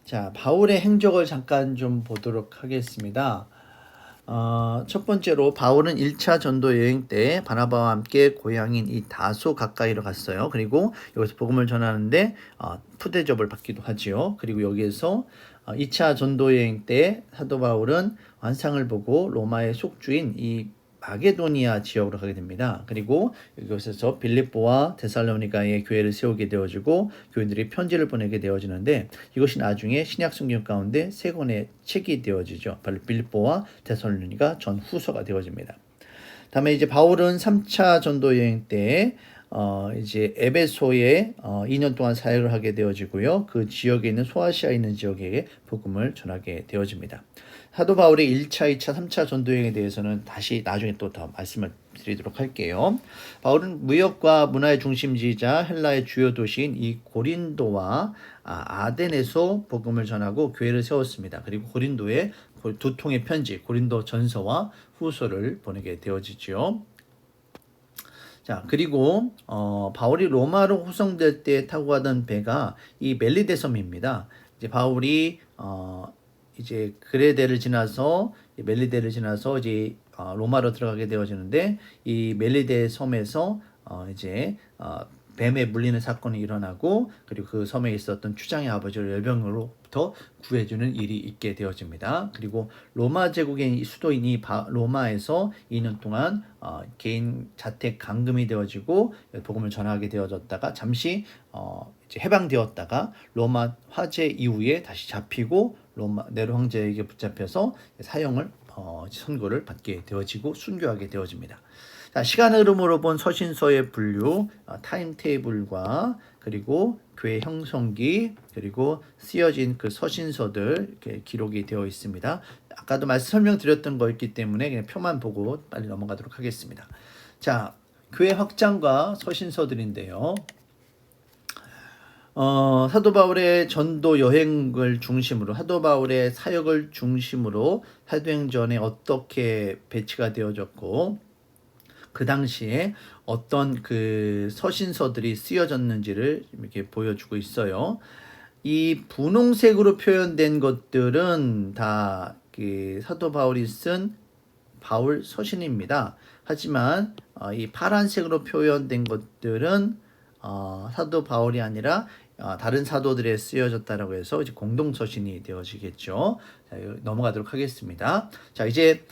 자, 바울의 행적을 잠깐 좀 보도록 하겠습니다. 첫 번째로 바울은 1차 전도 여행 때 바나바와 함께 고향인 이 다소 가까이로 갔어요. 그리고 여기서 복음을 전하는데 푸대접을 받기도 하지요. 그리고 여기에서 2차 전도 여행 때 사도 바울은 환상을 보고 로마의 속주인 이 마게도니아 지역으로 가게 됩니다. 그리고 이곳에서 빌립보와 데살로니가의 교회를 세우게 되어지고 교인들이 편지를 보내게 되어지는데 이것이 나중에 신약 성경 가운데 세 권의 책이 되어지죠. 바로 빌립보와 데살로니가 전후서가 되어집니다. 다음에 이제 바울은 3차 전도 여행 때 이제 에베소에 2년 동안 사역을 하게 되어지고요. 그 지역에 있는 소아시아에 있는 지역에 복음을 전하게 되어집니다. 사도 바울의 1차, 2차, 3차 전도여행에 대해서는 다시 나중에 또 더 말씀을 드리도록 할게요. 바울은 무역과 문화의 중심지이자 헬라의 주요 도시인 이 고린도와 아덴에서 복음을 전하고 교회를 세웠습니다. 그리고 고린도에 두 통의 편지, 고린도 전서와 후서를 보내게 되어지죠. 자, 그리고 바울이 로마로 후송될 때 타고 가던 배가 이 멜리데 섬입니다. 이제 바울이 이제 그레데를 지나서 멜리데를 지나서 이제 로마로 들어가게 되어지는데 이 멜리데 섬에서 이제 뱀에 물리는 사건이 일어나고 그리고 그 섬에 있었던 추장의 아버지를 열병으로부터 구해주는 일이 있게 되어집니다. 그리고 로마 제국의 수도인 이 로마에서 2년 동안 개인 자택 감금이 되어지고 복음을 전하게 되어졌다가 잠시 이제 해방되었다가 로마 화재 이후에 다시 잡히고 로마 네로 황제에게 붙잡혀서 사형을 선고를 받게 되어지고 순교하게 되어집니다. 자, 시간 흐름으로 본 서신서의 분류, 타임테이블과 그리고 교회 형성기 그리고 쓰여진 그 서신서들 이렇게 기록이 되어 있습니다. 아까도 설명드렸던 거였기 때문에 그냥 표만 보고 빨리 넘어가도록 하겠습니다. 자, 교회 확장과 서신서들인데요. 사도 바울의 전도 여행을 중심으로 사도 바울의 사역을 중심으로 사도행전에 어떻게 배치가 되어졌고 그 당시에 어떤 그 서신서들이 쓰여졌는지를 이렇게 보여주고 있어요. 이 분홍색으로 표현된 것들은 다 그 사도 바울이 쓴 바울 서신입니다. 하지만 이 파란색으로 표현된 것들은 사도 바울이 아니라 다른 사도들에 쓰여졌다라고 해서 이제 공동 서신이 되어지겠죠. 자, 넘어가도록 하겠습니다. 자, 이제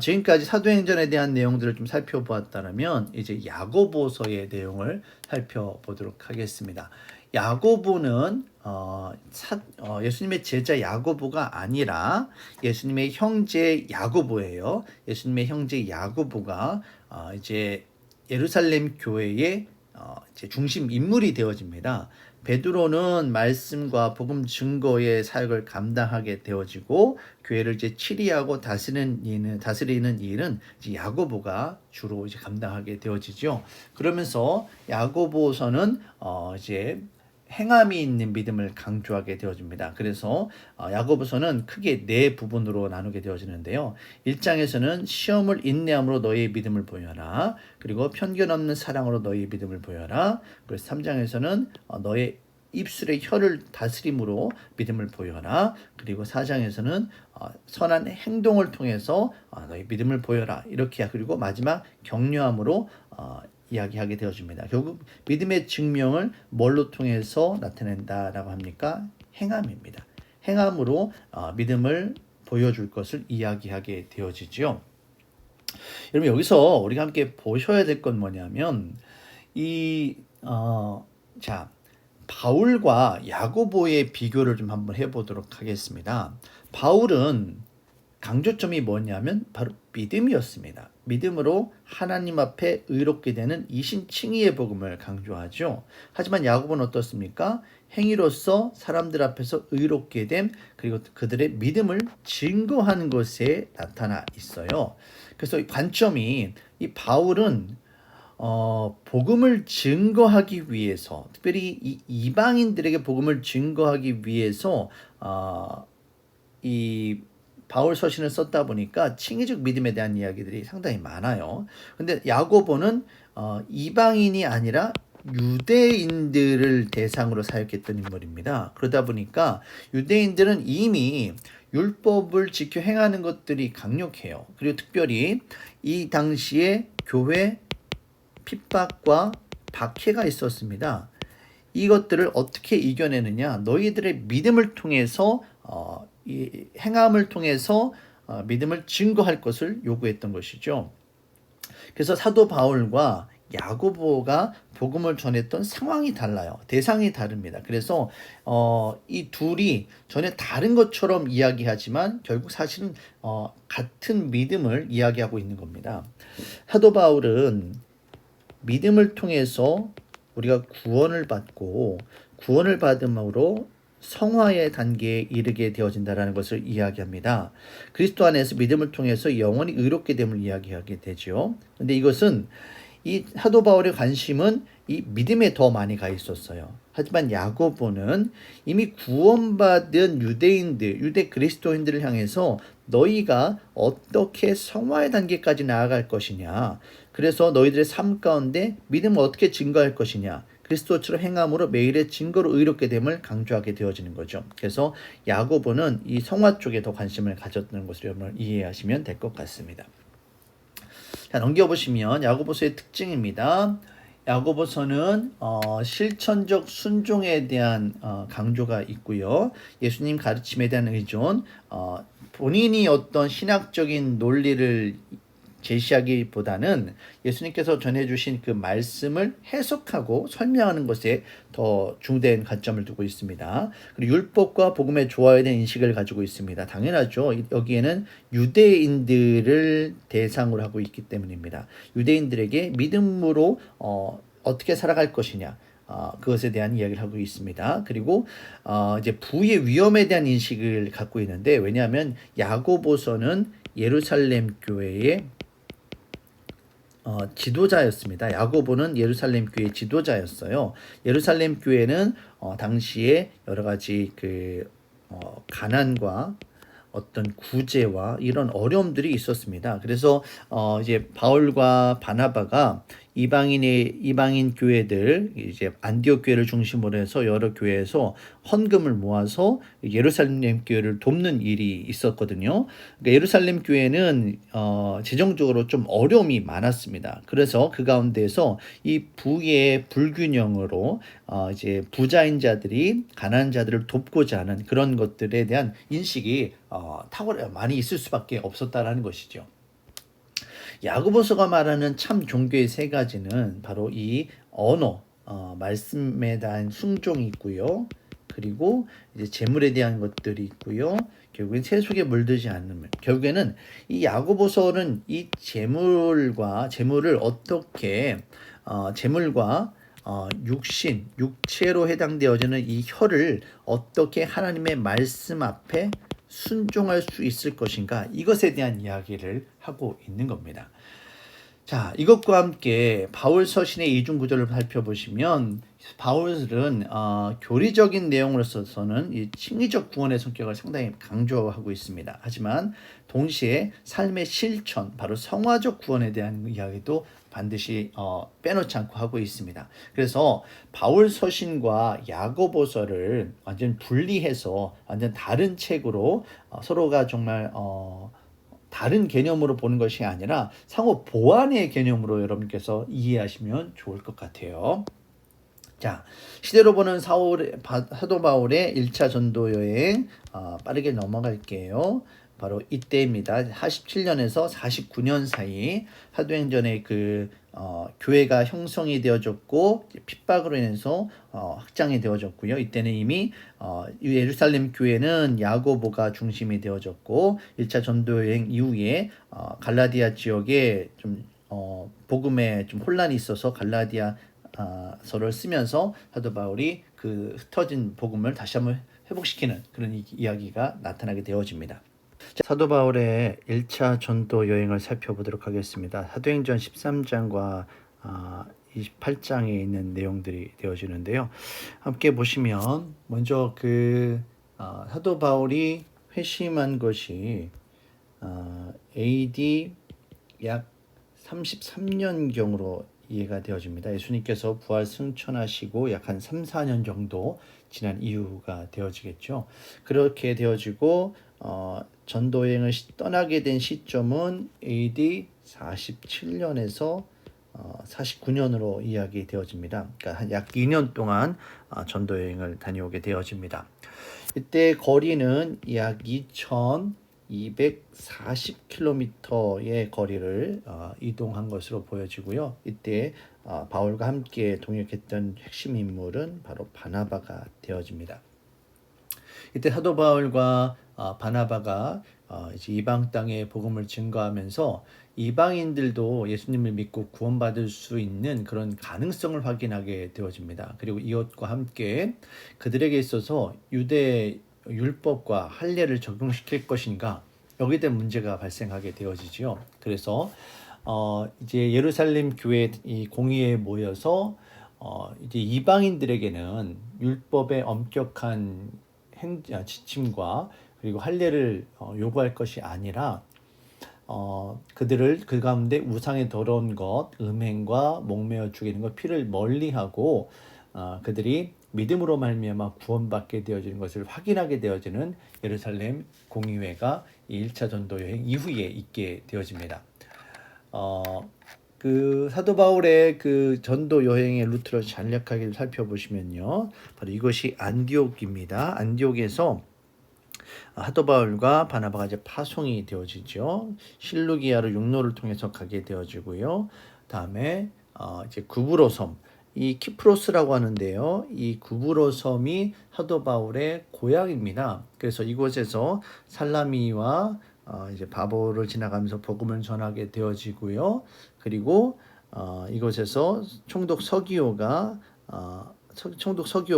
지금까지 사도행전에 대한 내용들을 좀 살펴보았다면 이제 야고보서의 내용을 살펴보도록 하겠습니다. 야고보는 예수님의 제자 야고보가 아니라 예수님의 형제 야고보예요. 예수님의 형제 야고보가 이제 예루살렘 교회의 이제 중심 인물이 되어집니다. 베드로는 말씀과 복음 증거의 사역을 감당하게 되어지고 교회를 이제 치리하고 다스리는 일은 이제 야고보가 주로 이제 감당하게 되어지죠. 그러면서 야고보서는 이제 행함이 있는 믿음을 강조하게 되어집니다. 그래서 야고보서는 크게 네 부분으로 나누게 되어지는데요. 1장에서는 시험을 인내함으로 너희의 믿음을 보여라. 그리고 편견 없는 사랑으로 너희의 믿음을 보여라. 그리고 3장에서는 너의 입술의 혀를 다스림으로 믿음을 보여라. 그리고 4장에서는 선한 행동을 통해서 너희 믿음을 보여라. 이렇게 그리고 마지막 격려함으로 이야기하게 되어집니다. 결국 믿음의 증명을 뭘로 통해서 나타낸다라고 합니까? 행함입니다. 행함으로 믿음을 보여줄 것을 이야기하게 되어지죠. 여러분 여기서 우리가 함께 보셔야 될 건 뭐냐면 바울과 야고보의 비교를 좀 한번 해보도록 하겠습니다. 바울은 강조점이 뭐냐면 바로 믿음이었습니다. 믿음으로 하나님 앞에 의롭게 되는 이신칭의의 복음을 강조하죠. 하지만 야고보는 어떻습니까? 행위로서 사람들 앞에서 의롭게 됨 그리고 그들의 믿음을 증거하는 것에 나타나 있어요. 그래서 관점이 이 바울은 복음을 증거하기 위해서 특별히 이 이방인들에게 복음을 증거하기 위해서 이 바울 서신을 썼다 보니까 칭의적 믿음에 대한 이야기들이 상당히 많아요. 근데 야고보는 이방인이 아니라 유대인들을 대상으로 사역했던 인물입니다. 그러다 보니까 유대인들은 이미 율법을 지켜 행하는 것들이 강력해요. 그리고 특별히 이 당시에 교회 핍박과 박해가 있었습니다. 이것들을 어떻게 이겨내느냐? 너희들의 믿음을 통해서 이 행함을 통해서 믿음을 증거할 것을 요구했던 것이죠. 그래서 사도 바울과 야고보가 복음을 전했던 상황이 달라요. 대상이 다릅니다. 그래서 이 둘이 전혀 다른 것처럼 이야기하지만 결국 사실은 같은 믿음을 이야기하고 있는 겁니다. 사도 바울은 믿음을 통해서 우리가 구원을 받고 구원을 받음으로 성화의 단계에 이르게 되어진다는 것을 이야기합니다. 그리스도 안에서 믿음을 통해서 영원히 의롭게 됨을 이야기하게 되죠. 그런데 이것은 이 사도 바울의 관심은 이 믿음에 더 많이 가 있었어요. 하지만 야고보는 이미 구원받은 유대 그리스도인들을 향해서 너희가 어떻게 성화의 단계까지 나아갈 것이냐. 그래서 너희들의 삶 가운데 믿음을 어떻게 증거할 것이냐. 그리스도처럼 행함으로 매일의 증거로 의롭게 됨을 강조하게 되어지는 거죠. 그래서 야고보는 이 성화 쪽에 더 관심을 가졌던 것을 여러분 이해하시면 될 것 같습니다. 자, 넘겨보시면 야고보서의 특징입니다. 야고보서는 실천적 순종에 대한 강조가 있고요. 예수님 가르침에 대한 의존, 본인이 어떤 신학적인 논리를 제시하기보다는 예수님께서 전해주신 그 말씀을 해석하고 설명하는 것에 더 중대한 관점을 두고 있습니다. 그리고 율법과 복음의 조화에 대한 인식을 가지고 있습니다. 당연하죠. 여기에는 유대인들을 대상으로 하고 있기 때문입니다. 유대인들에게 믿음으로 어떻게 살아갈 것이냐. 그것에 대한 이야기를 하고 있습니다. 그리고 이제 부의 위험에 대한 인식을 갖고 있는데 왜냐하면 야고보서는 예루살렘 교회의 지도자였습니다. 야고보는 예루살렘 교회의 지도자였어요. 예루살렘 교회는 당시에 여러 가지 가난과 어떤 구제와 이런 어려움들이 있었습니다. 그래서 이제 바울과 바나바가 이방인 교회들, 이제 안디옥 교회를 중심으로 해서 여러 교회에서 헌금을 모아서 예루살렘 교회를 돕는 일이 있었거든요. 그러니까 예루살렘 교회는 재정적으로 좀 어려움이 많았습니다. 그래서 그 가운데에서 이 부의 불균형으로 이제 부자인 자들이 가난한 자들을 돕고자 하는 그런 것들에 대한 인식이 많이 있을 수밖에 없었다라는 것이죠. 야고보서가 말하는 참 종교의 세 가지는 바로 이 언어, 말씀에 대한 순종이 있고요. 그리고 이제 재물에 대한 것들이 있고요. 결국엔 세속에 물들지 않는, 결국에는 이 야고보서는 이 재물을 어떻게 재물과 육체로 해당되어지는 이 혀를 어떻게 하나님의 말씀 앞에 순종할 수 있을 것인가, 이것에 대한 이야기를 하고 있는 겁니다. 자, 이것과 함께 바울 서신의 이중 구조를 살펴보시면 바울은 교리적인 내용으로서는 이 칭의적 구원의 성격을 상당히 강조하고 있습니다. 하지만 동시에 삶의 실천, 바로 성화적 구원에 대한 이야기도 반드시 빼놓지 않고 하고 있습니다. 그래서 바울 서신과 야고보서를 완전 분리해서 완전 다른 책으로 서로가 정말 다른 개념으로 보는 것이 아니라 상호 보완의 개념으로 여러분께서 이해하시면 좋을 것 같아요. 자, 시대로 보는 사도 바울의 1차 전도 여행 빠르게 넘어갈게요. 바로 이때입니다. 47년에서 49년 사이 사도행전의 교회가 형성이 되어졌고 핍박으로 인해서 확장이 되어졌고요. 이때는 이미 예루살렘 교회는 야고보가 중심이 되어졌고 1차 전도 여행 이후에 갈라디아 지역에 좀 복음에 좀 혼란이 있어서 갈라디아서를 쓰면서 사도 바울이 그 흩어진 복음을 다시 한번 회복시키는 그런 이야기가 나타나게 되어집니다. 사도 바울의 1차 전도 여행을 살펴보도록 하겠습니다. 사도행전 13장과 28장에 있는 내용들이 되어지는데요. 함께 보시면 먼저 사도 바울이 회심한 것이 AD 약 33년경으로 이해가 되어집니다. 예수님께서 부활 승천하시고 약 한 3, 4년 정도 지난 이후가 되어지겠죠. 그렇게 되어지고 전도여행을 떠나게 된 시점은 AD 47년에서 49년으로 이야기되어집니다. 그러니까 약 2년 동안 전도여행을 다녀오게 되어집니다. 이때 거리는 약 2,240km의 거리를 이동한 것으로 보여지고요. 이때 바울과 함께 동역했던 핵심 인물은 바로 바나바가 되어집니다. 이때 사도 바울과 바나바가 이제 이방 땅에 복음을 증거하면서 이방인들도 예수님을 믿고 구원받을 수 있는 그런 가능성을 확인하게 되어집니다. 그리고 이것과 함께 그들에게 있어서 유대 율법과 할례를 적용시킬 것인가, 여기에 대한 문제가 발생하게 되어지지요. 그래서 이제 예루살렘 교회 이 공의에 모여서 이제 이방인들에게는 율법의 엄격한 지침과 그리고 할례를 요구할 것이 아니라 그들을 그 가운데 우상의 더러운 것, 음행과 목매어 죽이는 것, 피를 멀리하고 그들이 믿음으로 말미암아 구원받게 되어지는 것을 확인하게 되어지는 예루살렘 공의회가 1차 전도 여행 이후에 있게 되어집니다. 사도 바울의 전도 여행의 루트를 간략하게 살펴보시면요, 바로 이것이 안디옥입니다. 안디옥에서 사도 바울과 바나바가 이제 파송이 되어지죠. 실루기아로 육로를 통해서 가게 되어지고요. 다음에 이제 구브로 섬, 이 키프로스라고 하는데요. 이 구브로 섬이 사도 바울의 고향입니다. 그래서 이곳에서 살라미와 이제 바보를 지나가면서 복음을 전하게 되어지고요. 그리고 이곳에서 총독 서기오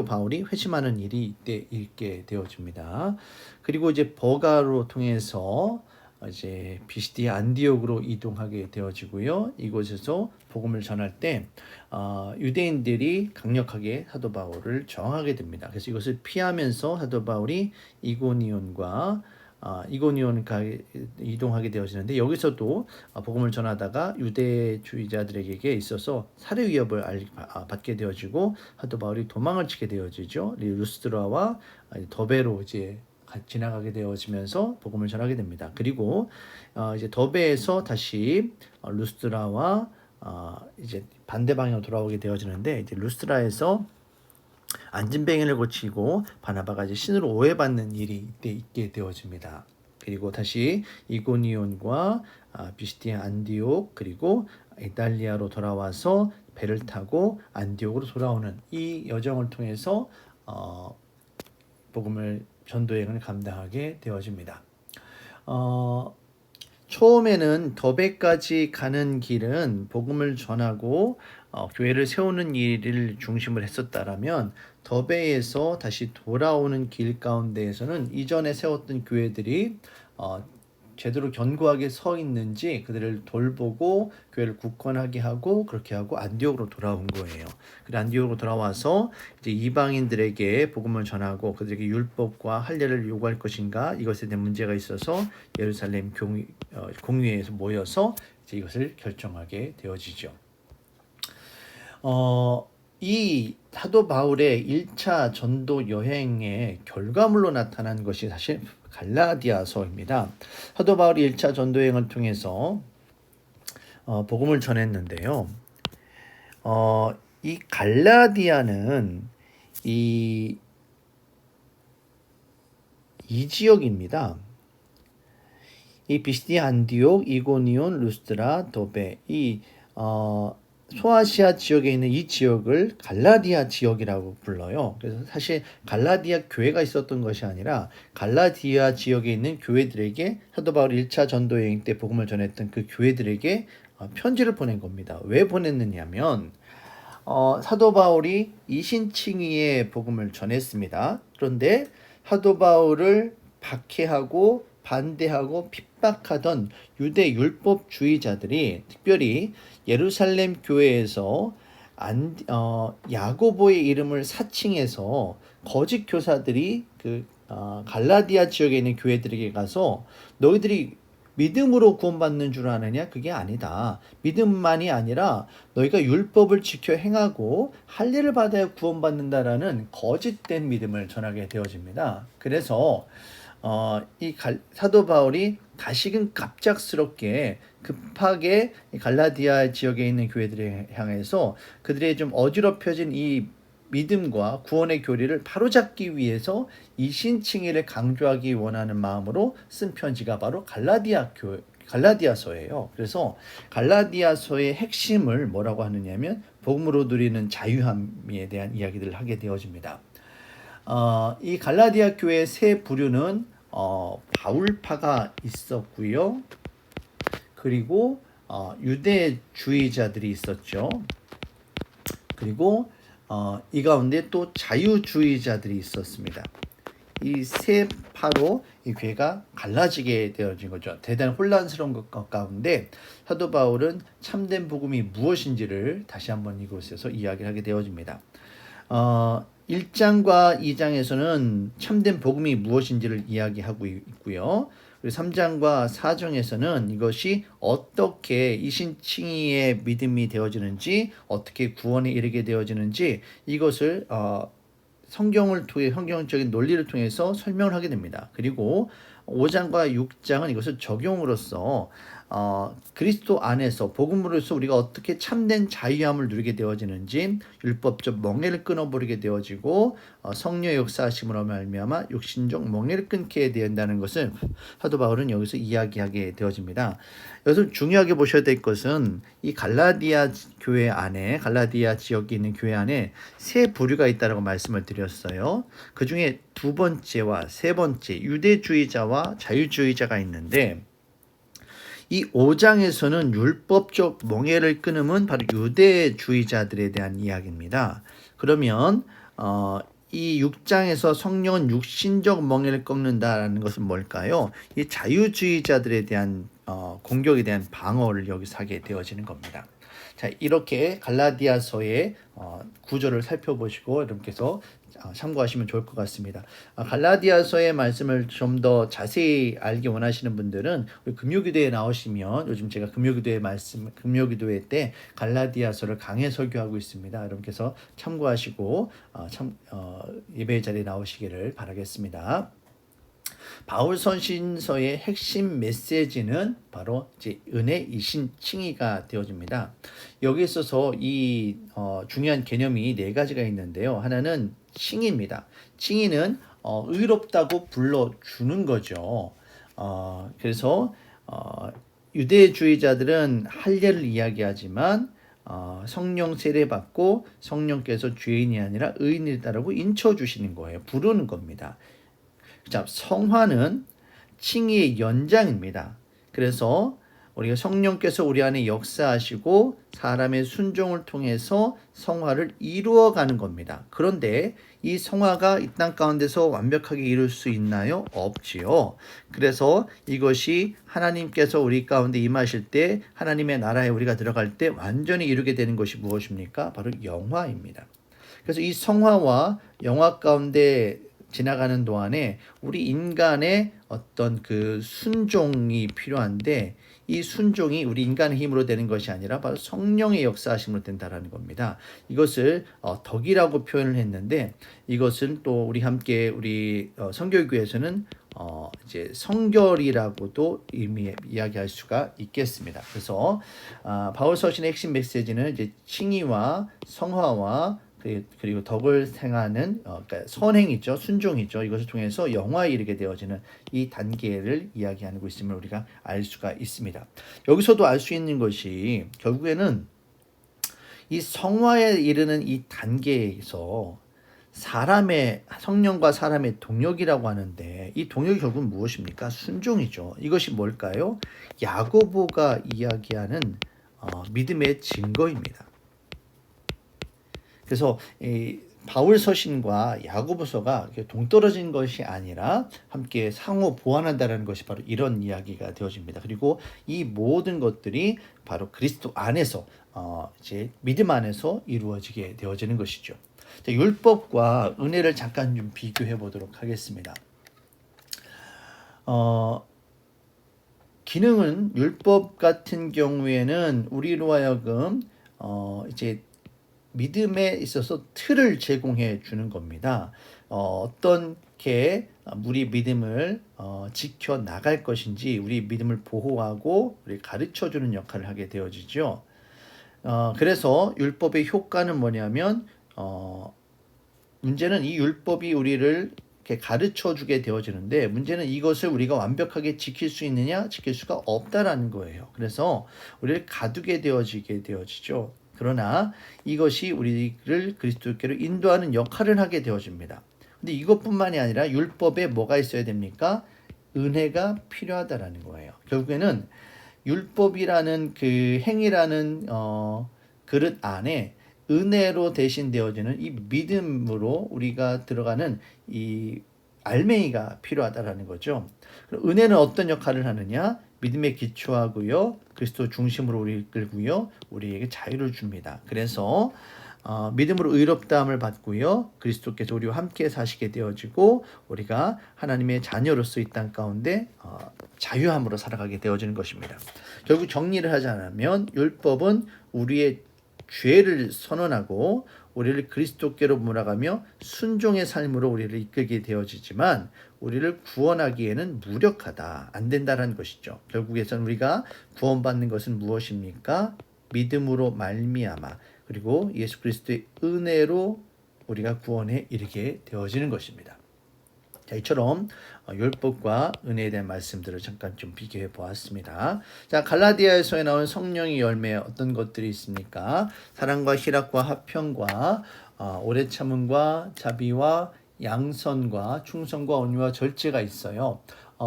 바울이 회심하는 일이 이때 있게 되어집니다. 그리고 이제 버가로 통해서 이제 비시디아 안디옥으로 이동하게 되어지고요. 이곳에서 복음을 전할 때 유대인들이 강력하게 사도 바울을 저항하게 됩니다. 그래서 이것을 피하면서 사도 바울이 이고니온과 이고니온가 이동하게 되어지는데, 여기서도 복음을 전하다가 유대주의자들에게 있어서 살해 위협을 받게 되어지고 사도 바울이 도망을 치게 되어지죠. 루스드라와 더베로 이제 지나가게 되어지면서 복음을 전하게 됩니다. 그리고 이제 더베에서 다시 루스드라와 이제 반대 방향으로 돌아오게 되어지는데, 이제 루스드라에서 안진뱅이를 고치고 바나바가 이제 신으로 오해받는 일이 이때 있게 되어집니다. 그리고 다시 이고니온과 비시디아 안디옥 그리고 이탈리아로 돌아와서 배를 타고 안디옥으로 돌아오는 이 여정을 통해서 복음을 전도여행을 감당하게 되어집니다. 처음에는 더베까지 가는 길은 복음을 전하고 교회를 세우는 일을 중심을 했었다라면, 더베에서 다시 돌아오는 길 가운데에서는 이전에 세웠던 교회들이 제대로 견고하게 서 있는지 그들을 돌보고 교회를 굳건하게 하고 그렇게 하고 안디옥으로 돌아온 거예요. 그래 안디옥으로 돌아와서 이제 이방인들에게 복음을 전하고 그들에게 율법과 할례를 요구할 것인가, 이것에 대한 문제가 있어서 예루살렘 공회에서 모여서 이제 이것을 결정하게 되어지죠. 이 사도 바울의 1차 전도 여행의 결과물로 나타난 것이 사실 갈라디아서입니다. 사도 바울이 1차 전도 여행을 통해서 복음을 전했는데요. 이 갈라디아는 이 지역입니다. 이 비시디아 안디옥, 이고니온, 루스드라, 도베, 이 소아시아 지역에 있는 이 지역을 갈라디아 지역이라고 불러요. 그래서 사실 갈라디아 교회가 있었던 것이 아니라 갈라디아 지역에 있는 교회들에게 사도 바울이 1차 전도 여행 때 복음을 전했던 그 교회들에게 편지를 보낸 겁니다. 왜 보냈느냐면 사도 바울이 이신칭의의 복음을 전했습니다. 그런데 사도 바울을 박해하고 반대하고 핍박하던 유대 율법주의자들이 특별히 예루살렘 교회에서 야고보의 이름을 사칭해서 거짓 교사들이 갈라디아 지역에 있는 교회들에게 가서 너희들이 믿음으로 구원받는 줄 아느냐? 그게 아니다. 믿음만이 아니라 너희가 율법을 지켜 행하고 할례를 받아야 구원받는다라는 거짓된 믿음을 전하게 되어집니다. 그래서 사도 바울이 다시금 갑작스럽게 급하게 갈라디아 지역에 있는 교회들을 향해서 그들의 좀 어지럽혀진 이 믿음과 구원의 교리를 바로잡기 위해서 이신칭의를 강조하기 원하는 마음으로 쓴 편지가 바로 갈라디아서예요. 그래서 갈라디아서의 핵심을 뭐라고 하느냐면 복음으로 누리는 자유함에 대한 이야기들을 하게 되어집니다. 이 갈라디아 교회의 세 부류는 바울파가 있었고요. 그리고 유대주의자들이 있었죠. 그리고 이 가운데 또 자유주의자들이 있었습니다. 이 세 파로 이 교회가 갈라지게 되어진 거죠. 대단히 혼란스러운 것 가운데 사도 바울은 참된 복음이 무엇인지를 다시 한번 이곳에서 이야기를 하게 되어집니다. 1장과 2장에서는 참된 복음이 무엇인지를 이야기하고 있고요. 그리고 3장과 4장에서는 이것이 어떻게 이신칭의의 믿음이 되어지는지, 어떻게 구원에 이르게 되어지는지 이것을 성경을 통해 성경적인 논리를 통해서 설명을 하게 됩니다. 그리고 5장과 6장은 이것을 적용으로서 그리스도 안에서 복음으로서 우리가 어떻게 참된 자유함을 누리게 되어지는지, 율법적 멍에를 끊어버리게 되어지고 성령의 역사하심으로 말미암아 육신적 멍에를 끊게 된다는 것을 사도 바울은 여기서 이야기하게 되어집니다. 여기서 중요하게 보셔야 될 것은 이 갈라디아 교회 안에, 갈라디아 지역에 있는 교회 안에 세 부류가 있다고 말씀을 드렸어요. 그 중에 두 번째와 세 번째, 유대주의자와 자유주의자가 있는데, 이 5장에서는 율법적 멍에를 끊음은 바로 유대주의자들에 대한 이야기입니다. 그러면 이 6장에서 성령은 육신적 멍에를 꺾는다라는 것은 뭘까요? 이 자유주의자들에 대한 공격에 대한 방어를 여기서 하게 되어지는 겁니다. 자, 이렇게 갈라디아서의 구조를 살펴보시고 여러분께서 참고하시면 좋을 것 같습니다. 갈라디아서의 말씀을 좀 더 자세히 알기 원하시는 분들은 우리 금요기도에 나오시면, 요즘 제가 금요기도회 때 갈라디아서를 강해 설교하고 있습니다. 여러분께서 참고하시고 예배 자리에 나오시기를 바라겠습니다. 바울 선신서의 핵심 메시지는 바로 이제 은혜이신 칭의가 되어집니다. 여기 있어서 이 중요한 개념이 네 가지가 있는데요. 하나는 칭의입니다. 칭의는 의롭다고 불러주는 거죠. 그래서 유대주의자들은 할례를 이야기하지만 성령 세례받고 성령께서 죄인이 아니라 의인이다라고 인쳐주시는 거예요. 부르는 겁니다. 자, 성화는 칭의의 연장입니다. 그래서 우리가 성령께서 우리 안에 역사하시고 사람의 순종을 통해서 성화를 이루어가는 겁니다. 그런데 이 성화가 이 땅 가운데서 완벽하게 이룰 수 있나요? 없지요. 그래서 이것이 하나님께서 우리 가운데 임하실 때, 하나님의 나라에 우리가 들어갈 때 완전히 이루게 되는 것이 무엇입니까? 바로 영화입니다. 그래서 이 성화와 영화 가운데 지나가는 동안에 우리 인간의 어떤 그 순종이 필요한데, 이 순종이 우리 인간의 힘으로 되는 것이 아니라 바로 성령의 역사하심으로 된다라는 겁니다. 이것을 덕이라고 표현을 했는데, 이것은 또 우리 함께 우리 성결교회에서는 이제 성결이라고도 이야기할 수가 있겠습니다. 그래서 바울 서신의 핵심 메시지는 이제 칭의와 성화와 그리고 덕을 행하는 그러니까 선행이죠, 순종이죠. 이것을 통해서 영화에 이르게 되어지는 이 단계를 이야기하고 있음을 우리가 알 수가 있습니다. 여기서도 알 수 있는 것이 결국에는 이 성화에 이르는 이 단계에서 사람의 성령과 사람의 동력이라고 하는데, 이 동력이 결국 무엇입니까? 순종이죠. 이것이 뭘까요? 야고보가 이야기하는 믿음의 증거입니다. 그래서 이 바울 서신과 야고보서가 동떨어진 것이 아니라 함께 상호 보완한다는 것이 바로 이런 이야기가 되어집니다. 그리고 이 모든 것들이 바로 그리스도 안에서 이제 믿음 안에서 이루어지게 되어지는 것이죠. 자, 율법과 은혜를 잠깐 좀 비교해 보도록 하겠습니다. 기능은 율법 같은 경우에는 우리로 하여금 이제 믿음에 있어서 틀을 제공해 주는 겁니다. 어떻게 우리 믿음을 지켜 나갈 것인지, 우리 믿음을 보호하고 우리 가르쳐 주는 역할을 하게 되어지죠. 그래서 율법의 효과는 뭐냐면 문제는 이 율법이 우리를 이렇게 가르쳐 주게 되어지는데, 문제는 이것을 우리가 완벽하게 지킬 수 있느냐, 지킬 수가 없다라는 거예요. 그래서 우리를 가두게 되어지죠. 그러나 이것이 우리를 그리스도께로 인도하는 역할을 하게 되어집니다. 근데 이것뿐만이 아니라 율법에 뭐가 있어야 됩니까? 은혜가 필요하다라는 거예요. 결국에는 율법이라는 그 행위라는 그릇 안에 은혜로 대신되어지는 이 믿음으로 우리가 들어가는 이 알맹이가 필요하다라는 거죠. 은혜는 어떤 역할을 하느냐? 믿음에 기초하고요, 그리스도 중심으로 우리를 이끌고요, 우리에게 자유를 줍니다. 그래서 믿음으로 의롭다함을 받고요, 그리스도께서 우리와 함께 사시게 되어지고 우리가 하나님의 자녀로서 이 땅 가운데 자유함으로 살아가게 되어지는 것입니다. 결국 정리를 하자면 율법은 우리의 죄를 선언하고 우리를 그리스도께로 몰아가며 순종의 삶으로 우리를 이끌게 되어지지만, 우리를 구원하기에는 무력하다, 안 된다는 것이죠. 결국에선 우리가 구원받는 것은 무엇입니까? 믿음으로 말미암아, 그리고 예수 그리스도의 은혜로 우리가 구원에 이르게 되어지는 것입니다. 자, 이처럼 율법과 은혜에 대한 말씀들을 잠깐 좀 비교해 보았습니다. 자, 갈라디아에서에 나온 성령의 열매 어떤 것들이 있습니까? 사랑과 희락과 화평과 오래 참음과 자비와 양선과 충성과 온유와 절제가 있어요.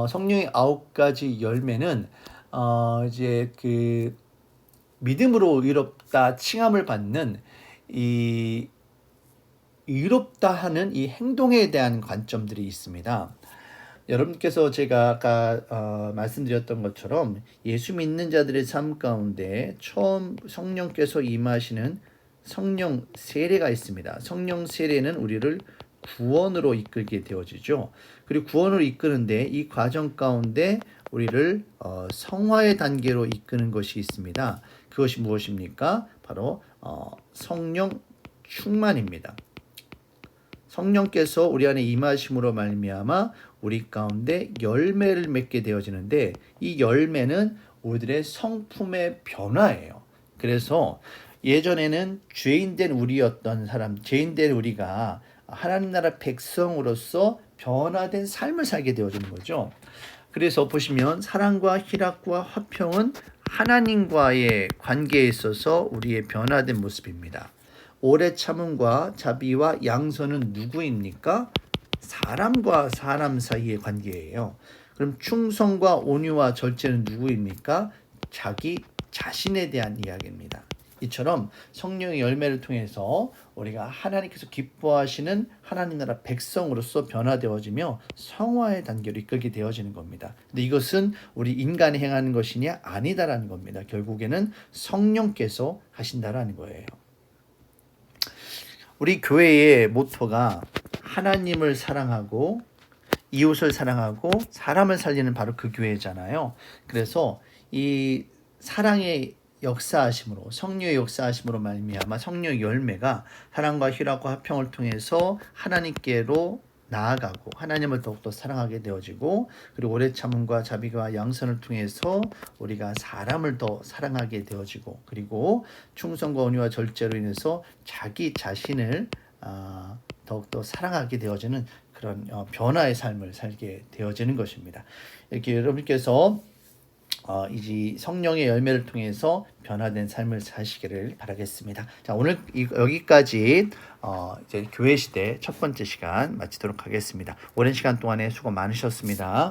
성령의 9가지 열매는 이제 그 믿음으로 의롭다 칭함을 받는 이 의롭다 하는 이 행동에 대한 관점들이 있습니다. 여러분께서 제가 아까 말씀드렸던 것처럼 예수 믿는 자들의 삶 가운데 처음 성령께서 임하시는 성령 세례가 있습니다. 성령 세례는 우리를 구원으로 이끌게 되어지죠. 그리고 구원으로 이끄는데 이 과정 가운데 우리를 성화의 단계로 이끄는 것이 있습니다. 그것이 무엇입니까? 바로 성령 충만입니다. 성령께서 우리 안에 임하심으로 말미암아 우리 가운데 열매를 맺게 되어지는데 이 열매는 우리들의 성품의 변화예요. 그래서 예전에는 죄인된 우리였던 사람, 죄인된 우리가 하나님 나라 백성으로서 변화된 삶을 살게 되어지는 거죠. 그래서 보시면 사랑과 희락과 화평은 하나님과의 관계에 있어서 우리의 변화된 모습입니다. 오래 참음과 자비와 양선은 누구입니까? 사람과 사람 사이의 관계예요. 그럼 충성과 온유와 절제는 누구입니까? 자기 자신에 대한 이야기입니다. 이처럼 성령의 열매를 통해서 우리가 하나님께서 기뻐하시는 하나님 나라 백성으로서 변화되어지며 성화의 단계로 이끌게 되어지는 겁니다. 근데 이것은 우리 인간이 행하는 것이냐? 아니다라는 겁니다. 결국에는 성령께서 하신다라는 거예요. 우리 교회의 모토가 하나님을 사랑하고 이웃을 사랑하고 사람을 살리는 바로 그 교회잖아요. 그래서 이 사랑의 역사하심으로 성령의 역사하심으로 말미암아 성령의 열매가 사랑과 희락과 화평을 통해서 하나님께로 나아가고 하나님을 더욱더 사랑하게 되어지고 그리고 오래 참음과 자비와 양선을 통해서 우리가 사람을 더 사랑하게 되어지고 그리고 충성과 온유와 절제로 인해서 자기 자신을 더욱더 사랑하게 되어지는 그런 변화의 삶을 살게 되어지는 것입니다. 이렇게 여러분께서 이제 성령의 열매를 통해서 변화된 삶을 사시기를 바라겠습니다. 자, 오늘 여기까지 이제 교회 시대 첫 번째 시간 마치도록 하겠습니다. 오랜 시간 동안에 수고 많으셨습니다.